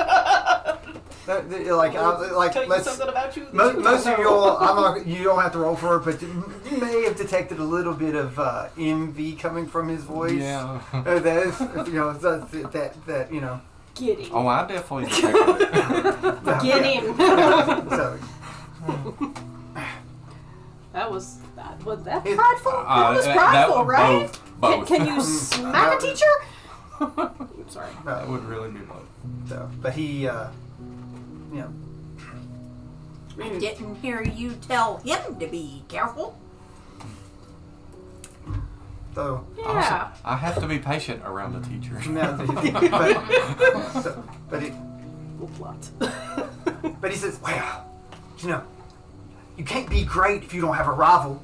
like Tell you let's. something about you. Most of you all, you don't have to roll for it, but you may have detected a little bit of envy coming from his voice. Yeah. That is, that you know. Get him. Oh, I definitely detected it. Get him. So, Was that It- prideful? That was prideful, right? Both. Can you smack a teacher? Sorry. That would really be both. So, but he, you know. I didn't hear you tell him to be careful. So, Yeah. I have to be patient around the teacher. but he says, well, you know, you can't be great if you don't have a rival.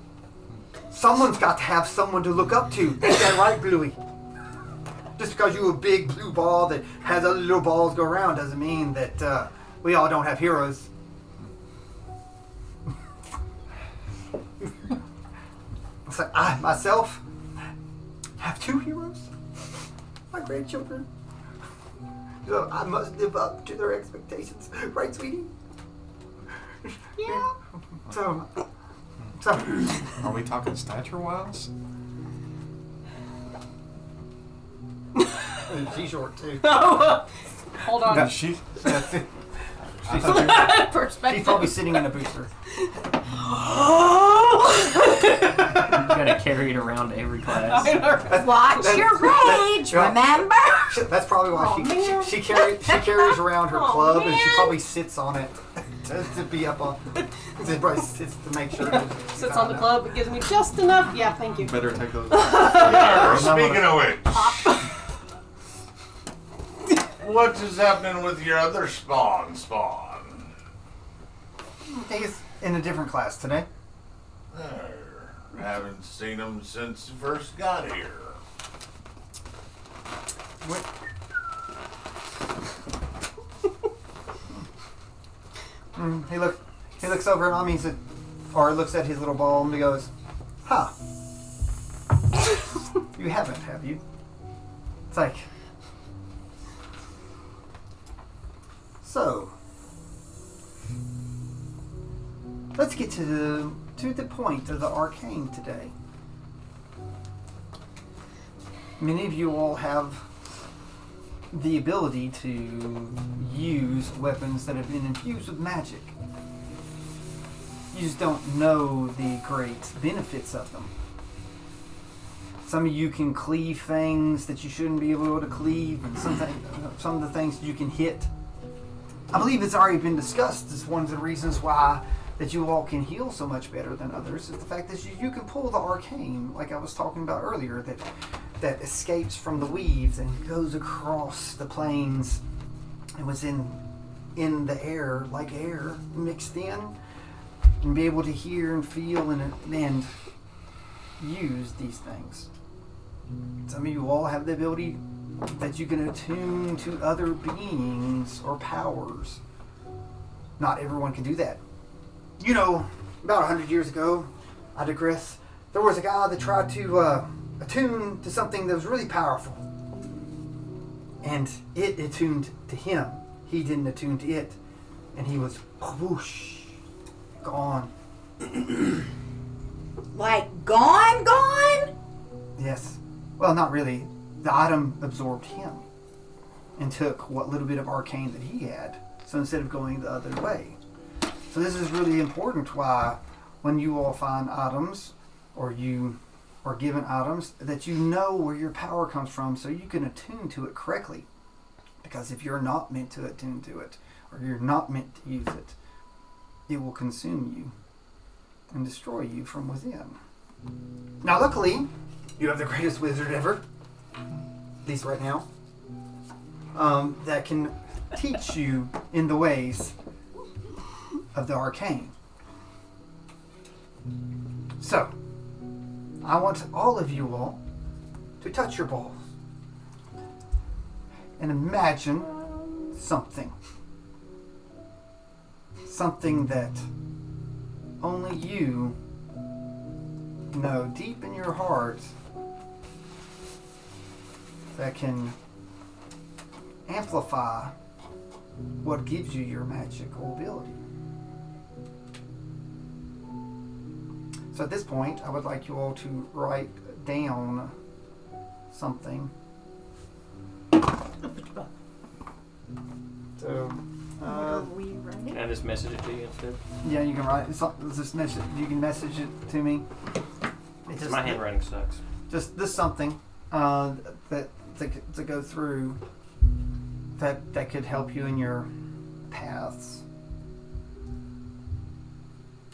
Someone's got to have someone to look up to. Is that right, Bluey? Just because you're a big blue ball that has other little balls go around doesn't mean that we all don't have heroes. So I, myself, have 2 heroes. My grandchildren. So I must live up to their expectations. Right, sweetie? Yeah. So, Are we talking stature-wise? she's short too. Hold on. Did she? That's it. She's Perspective. probably sitting in a booster. You gotta carry it around to every class. Watch your rage, remember? That's probably why Oh, man. she carries around her Oh, club and she man. probably sits on it to be up on. It probably sits to make sure. Sits on the club. It gives me just enough. Yeah, thank you. Better take those. Speaking of which, what is happening with your other spawn? He's in a different class today. Haven't seen him since you first got here. He looks over at Mommy and said, or looks at his little ball and he goes, huh. You haven't, have you? It's like, so, let's get to the point of the arcane today. Many of you all have the ability to use weapons that have been infused with magic. You just don't know the great benefits of them. Some of you can cleave things that you shouldn't be able to cleave, and some of the things you can hit. I believe it's already been discussed as one of the reasons why that you all can heal so much better than others is the fact that you can pull the arcane, like I was talking about earlier, that escapes from the weaves and goes across the plains and was in the air, like air mixed in, and be able to hear and feel and use these things. Some of you all have the ability that you can attune to other beings or powers. Not everyone can do that. You know, about 100 years ago, I digress, there was a guy that tried to attune to something that was really powerful. And it attuned to him. He didn't attune to it. And he was whoosh, gone. Like gone? Yes. Well, not really. The item absorbed him and took what little bit of arcane that he had. So instead of going the other way. So this is really important why when you all find items or you are given items that you know where your power comes from so you can attune to it correctly. Because if you're not meant to attune to it or you're not meant to use it, it will consume you and destroy you from within. Now luckily, you have the greatest wizard ever, at least right now, that can teach you in the ways of the arcane. So, I want all of you all to touch your balls and imagine something. Something that only you know deep in your heart that can amplify what gives you your magical ability. So at this point, I would like you all to write down something. So, What are we writing? Can I just message it to you instead? yeah, you can write. Just message. You can message it to me. It's just My handwriting sucks. Just this something that to go through that could help you in your paths.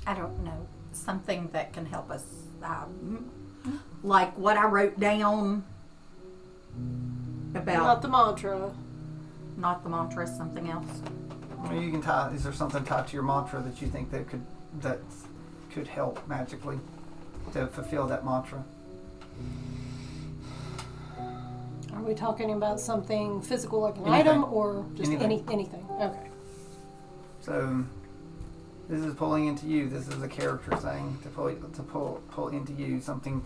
I don't know. Something that can help us. Like what I wrote down about. Not the mantra. Not the mantra, something else. Well, you can tie. Is there something tied to your mantra that you think that could help magically to fulfill that mantra? Are we talking about something physical like an Anything. item or just Anything. anything? Okay. So this is pulling into you. This is a character thing to pull into you. Something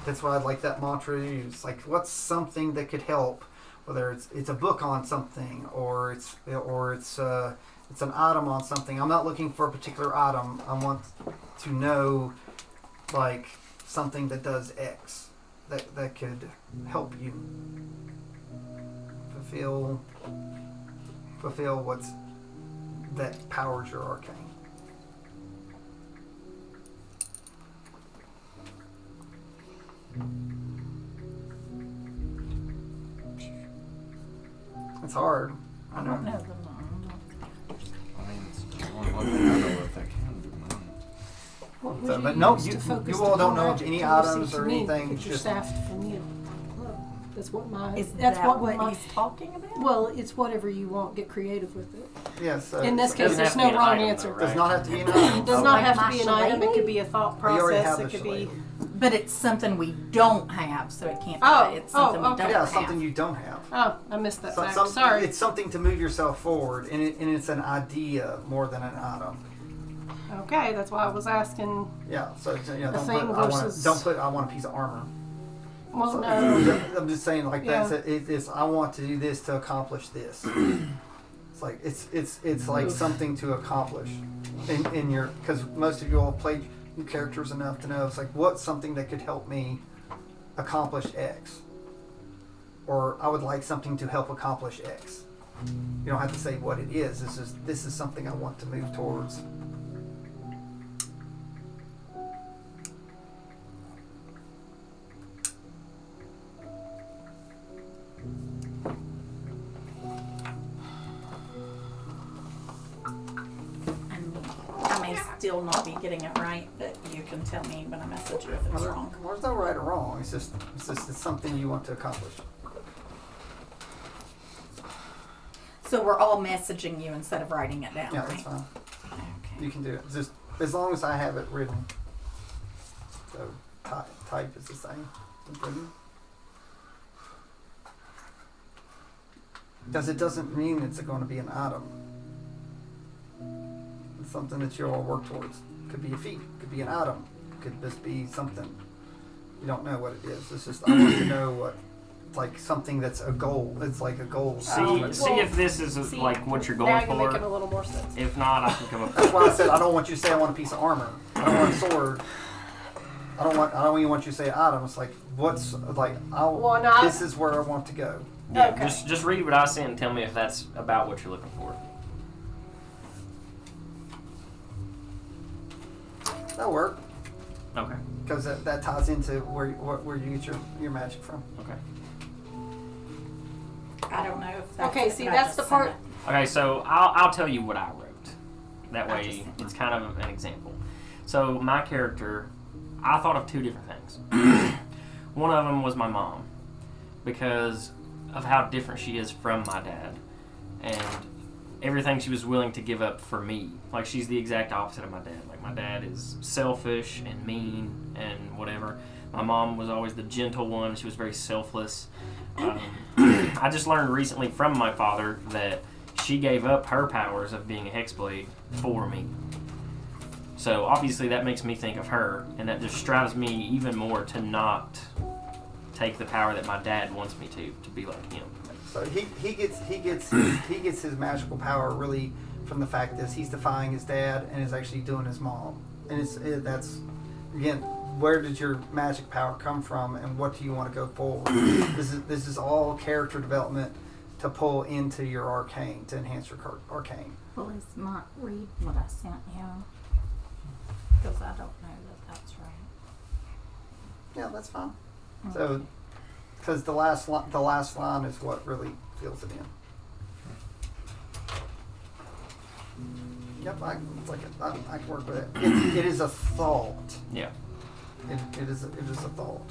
that's why I like that mantra to use. Like, what's something that could help? Whether it's a book on something or it's an item on something. I'm not looking for a particular item. I want to know like something that does X that could help you fulfill what's that powers your arcane. It's hard. I don't know. I mean, it's only one thing I know if they can do mine. What would So, you but no, use you to focus all don't the know of magic any to receive items or to me? anything. Get your Just staff from you. That's what my. Is that's that what my. he's talking about? Well, it's whatever you want. Get creative with it. yes. In this case, doesn't there's have to no be an wrong item, answer. though, does right? not have to be an item. It does Oh, not like have my to be an item. It shillelagh? could be a thought You already process. have It the could be. shillelagh. But it's something we don't have, so it can't be. Oh, It's something we okay. don't Yeah, have. something you don't have. Oh, I missed that fact. Some- Sorry. It's something to move yourself forward, and it's an idea more than an item. Okay, that's why I was asking. Yeah. So yeah, The don't thing put, versus- I want a piece of armor. Well, So, no. I'm just saying like Yeah. it's I want to do this to accomplish this. It's like it's like something to accomplish in your, because most of you all played your characters enough to know it's like what's something that could help me accomplish X, or I would like something to help accomplish X. You don't have to say what it is. This is something I want to move towards. I may still not be getting it right, but you can tell me when I message you if it's wrong. Well, there's no right or wrong. It's just it's something you want to accomplish. So we're all messaging you instead of writing it down, Yeah, right? that's fine. Okay. You can do it. Just as long as I have it written. So type is the same. as written. Because it doesn't mean it's going to be an item. It's something that you all work towards. Could be a feat. Could be an item. Could just be something. You don't know what it is. It's just I want to know what. It's like something that's a goal. It's like a goal. See Well, if this is See, like what you're now going you're making a for. little more sense. If not, I can come up That's with why I said I don't want you to say I want a piece of armor. I don't want a sword. I don't even want you to say item. It's like what's like Well, no, this is where I want to go. Yeah, Okay. just read what I sent and tell me if that's about what you're looking for. That'll work Okay. because that ties into where you get your magic from. Okay. I don't know if that's Okay, it, see, but I that's just the sent part. it. Okay, so I'll tell you what I wrote. That I way, just- it's kind of an example. So my character, I thought of two different things. One of them was my mom, because of how different she is from my dad, and everything she was willing to give up for me. Like, she's the exact opposite of my dad. Like, my dad is selfish and mean and whatever. My mom was always the gentle one. She was very selfless. I just learned recently from my father that she gave up her powers of being a hexblade for me. So obviously that makes me think of her, and that just drives me even more to not take the power that my dad wants me to be like him. So he gets his magical power really from the fact that he's defying his dad and is actually doing his mom. And that's again, where did your magic power come from, and what do you want to go forward? This is all character development to pull into your arcane to enhance your arcane. Please not read what I sent you, because I don't know that that's right. Yeah, that's fine. So, because the last line is what really fills it in. Yep, I can work with it. It is a thought. Yeah. It is a thought.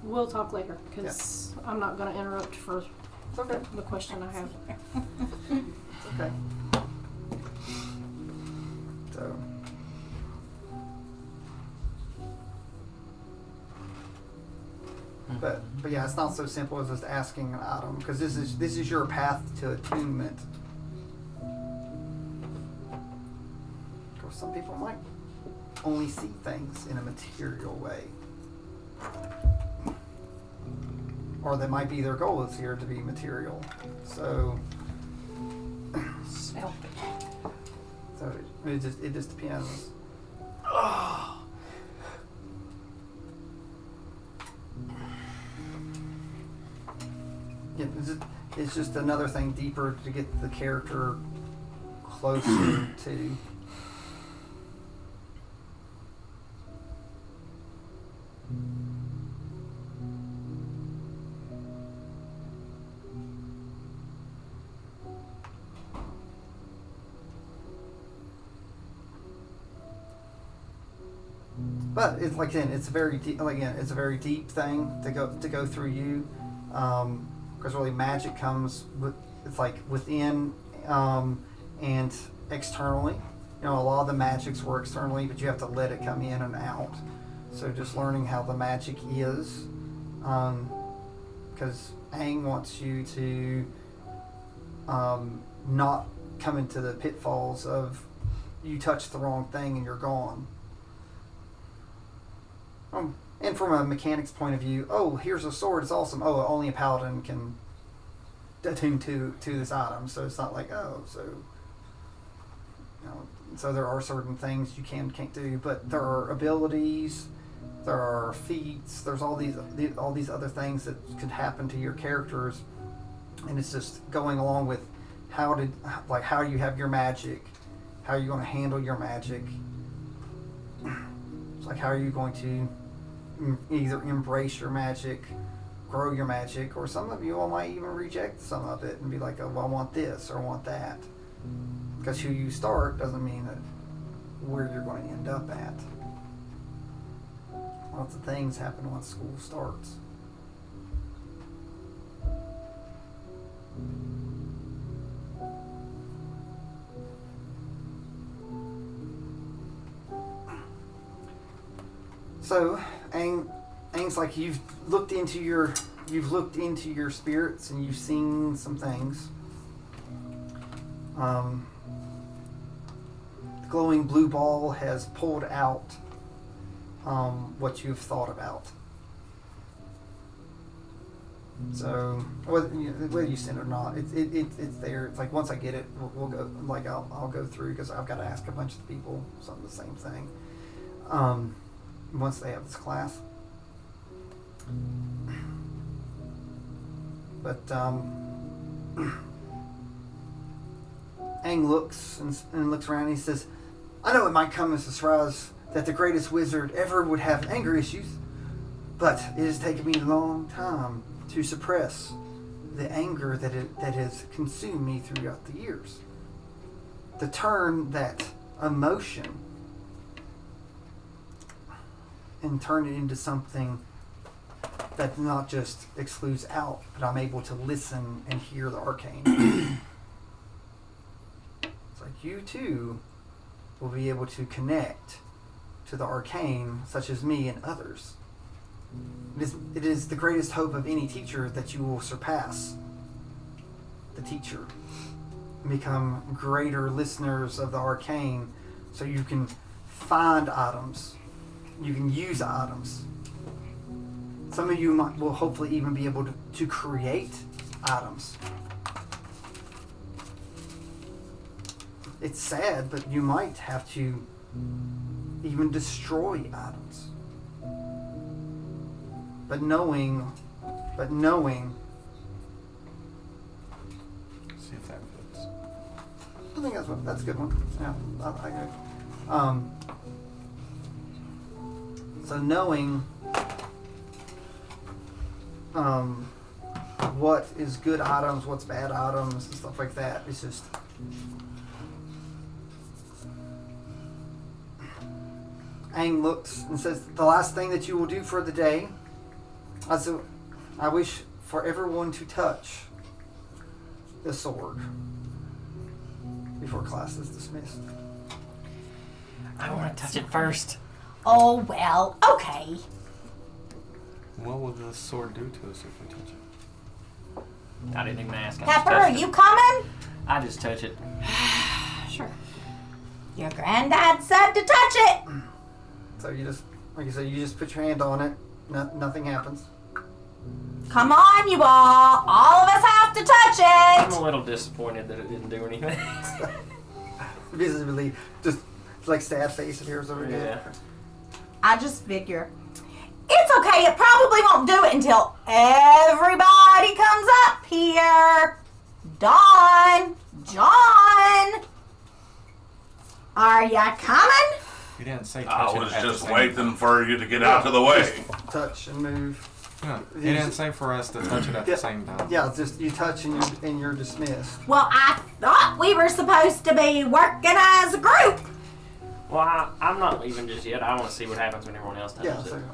We'll talk later because I'm not going to interrupt for It's okay. the question I have. It's okay. So. But yeah, it's not so simple as just asking an item, because this is your path to attunement. Of course, some people might only see things in a material way, or that might be their goal is here to be material. So it just depends. Yeah, it's just another thing deeper to get the character closer to. But it's like again, it's a very deep. Again, it's a very deep thing to go through you. Because really magic comes with, it's like within and externally. You know, a lot of the magics work externally, but you have to let it come in and out. So just learning how the magic is, because Aang wants you to not come into the pitfalls of you touch the wrong thing and you're gone. And from a mechanic's point of view, oh, here's a sword, it's awesome. Oh, only a paladin can attune to this item. So it's not like, oh, so you know, so there are certain things you can't do, but there are abilities, there are feats, there's all these other things that could happen to your characters, and it's just going along with how you have your magic, how you're going to handle your magic. It's like how are you going to either embrace your magic, grow your magic, or some of you all might even reject some of it and be like, oh, well, I want this or I want that. Because who you start doesn't mean that where you're going to end up at. Lots of things happen once school starts. So, Aang's like you've looked into your spirits and you've seen some things. The glowing blue ball has pulled out what you've thought about. So whether you send it or not, it's there. It's like once I get it, we'll go. Like I'll go through because I've got to ask a bunch of people some of the same thing. Once they have this class. But Aang looks and looks around and he says, I know it might come as a surprise that the greatest wizard ever would have anger issues, but it has taken me a long time to suppress the anger that has consumed me throughout the years. To turn that emotion and turn it into something that not just excludes out, but I'm able to listen and hear the arcane. It's like you too will be able to connect to the arcane, such as me and others. It is the greatest hope of any teacher that you will surpass the teacher and become greater listeners of the arcane, so you can find items. You can use items. Some of you will hopefully even be able to create items. It's sad, but you might have to even destroy items. But knowing, See if that fits. I think that's a good one. Yeah, I agree. So knowing what is good items, what's bad items, and stuff like that. It's just Aang looks and says, "The last thing that you will do for the day, I wish for everyone to touch the sword before class is dismissed." I want to touch it first. Oh, well, okay. What will the sword do to us if we touch it? I didn't even ask. I just Pepper, touched are it. you coming? I just touch it. Sure. Your granddad said to touch it. So you just, like you said, you just put your hand on it. Nothing happens. Come on, you all. All of us have to touch I'm it. a little disappointed that it didn't do anything. Visibly, just like sad face appears over here. Yeah. I just figure it's okay. It probably won't do it until everybody comes up here. John, are ya coming? You didn't say touch I it. was at the just same- waiting for you to get out of the way. Touch and move. No, you didn't say for us to touch it at Yeah. the same time. Yeah, it's just you touch and you're dismissed. Well, I thought we were supposed to be working as a group. Well, I'm not leaving just yet. I want to see what happens when everyone else touches Yeah, it.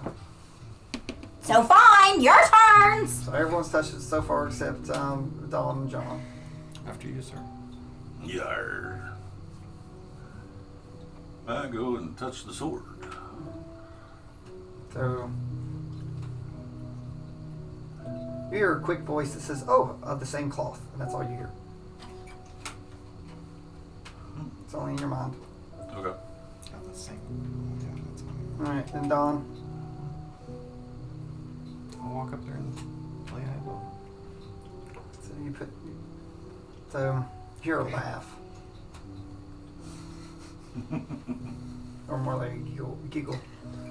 So fine, your turns. so everyone's touched it so far except Dawn and John. After you, sir. Yar. I go and touch the sword. So you hear a quick voice that says, "Oh, of the same cloth," and that's all you hear. It's only in your mind. Okay. Got the same. Yeah, that's fine. All right, and Dawn. I'll walk up there and lay a hand on So you put. So you hear a laugh, or more like a giggle.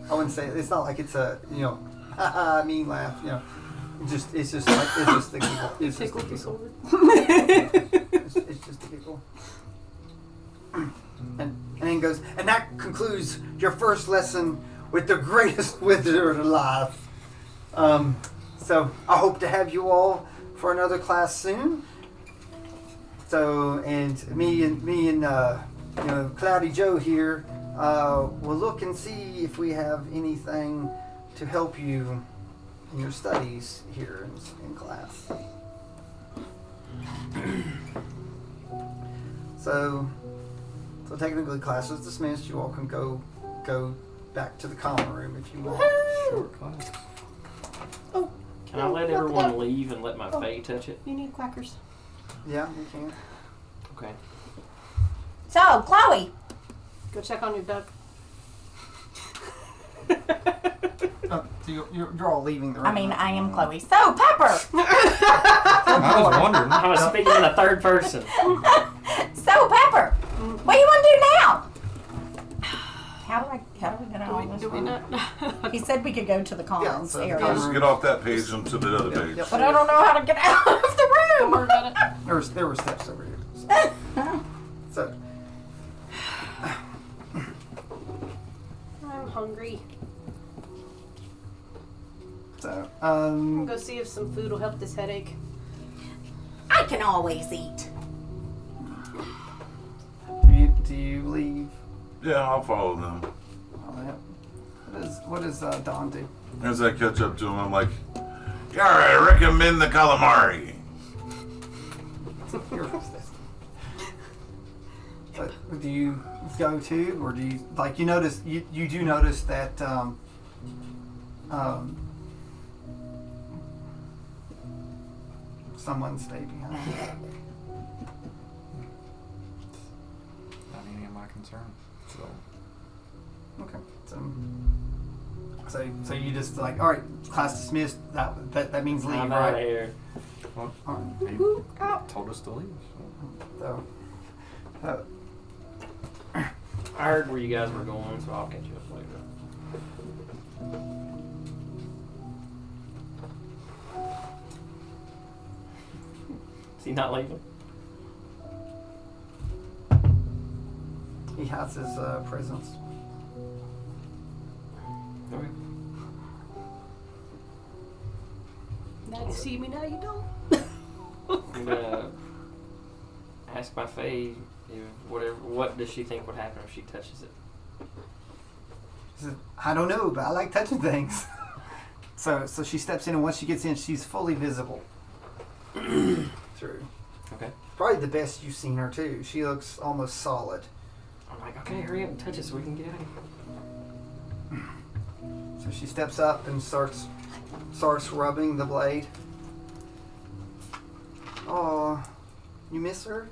I wouldn't say it's not like it's a haha mean laugh. It's just the giggle. It's just the giggle. It's just a giggle. And then goes, and that concludes your first lesson with the greatest wizard alive. So I hope to have you all for another class soon. So, and me and Cloudy Joe here will look and see if we have anything to help you in your studies here in class. So technically class is dismissed. You all can go back to the common room if you want. Short class. Can I let everyone leave and let my Fae touch it? You need quackers. Yeah, you can. Okay. So, Chloe, Go check on your duck. So you're all leaving the room. I mean, I am Chloe. So, Pepper. I was wondering. I was speaking in the third person. So, Pepper, what do you want to do now? How do we get out of this Do we room? not? He said we could go to the commons so the area. commons- Just get off that page and to the other page. Yep. But I don't know how to get out of the Don't worry room. about it. There were steps over here. So I'm hungry. I'm Go see if some food will help this headache. I can always eat. do you leave? Yeah, I'll follow them. Oh, yeah. What does Dawn do? As I catch up to him, I'm like, yeah, I recommend the calamari. You're But do you go to, or do you you notice? You do notice that someone stayed behind. Not any of my concern. So Okay. So you just all right, class dismissed. That means leave, I'm out of right? here. Well, Alright, he told us to leave. so, I heard where you guys were going, so I'll catch you up later. Is he not leaving? he hides his presence. Okay. Now you see me, now you don't. I'm gonna ask my Faye if what does she think would happen if she touches it? She says, I don't know, but I like touching things. so she steps in, and once she gets in, she's fully visible through. Okay. Probably the best you've seen her too. She looks almost solid. I'm like, okay, hurry up and touch it so we can get out of here. So she steps up and starts rubbing the blade. Oh, you miss her?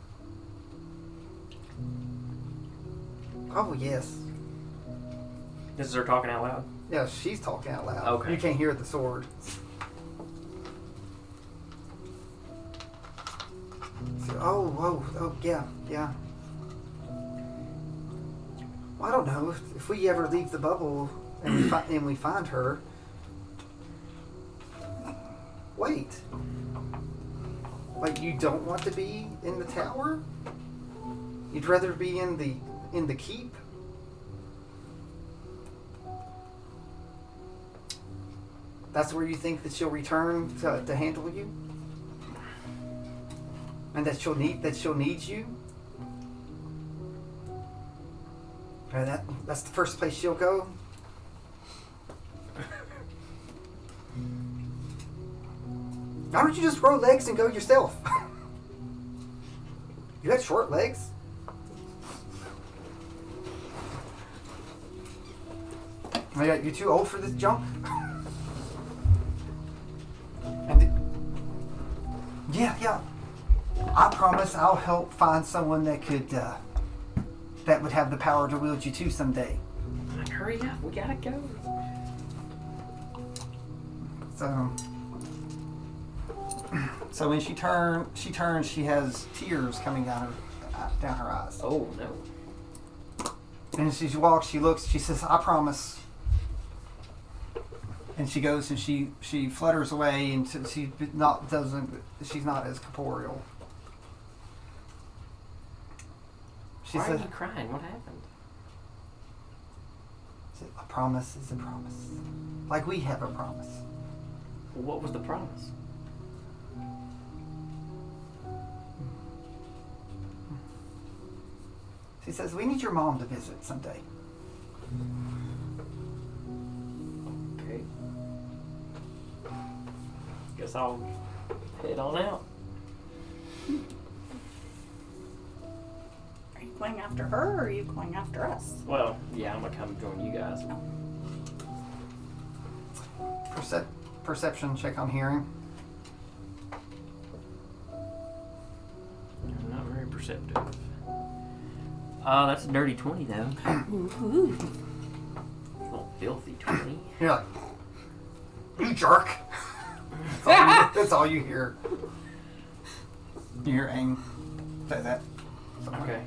Oh yes. This is her talking out loud? Yeah, she's talking out loud. Okay. You can't hear the sword. So, oh, yeah. Well, I don't know if we ever leave the bubble and we find her. Wait, you don't want to be in the tower? You'd rather be in the keep? That's where you think that she'll return to handle you, and that she'll need you. And that's the first place she'll go. Why don't you just grow legs and go yourself? You had short legs. You're too old for this junk. Yeah. I promise I'll help find someone that could, that would have the power to wield you too someday. Hurry up, we gotta go. So when she turns, she has tears coming down her eyes. Oh no. And as she walks, she looks, she says, I promise. And she goes and she flutters away, and she's not as corporeal. She Why said, are you crying? What happened? a promise is a promise. Like we have a promise. Well, what was the promise? She says, we need your mom to visit someday. Okay. Guess I'll head on out. Are you going after her or are you going after us? Well, yeah, I'm gonna come join you guys. Perception check on hearing. I'm not very perceptive. That's a dirty 20 though. A little filthy 20. You're like, you jerk. That's all you hear. You hear Aang say that. Okay.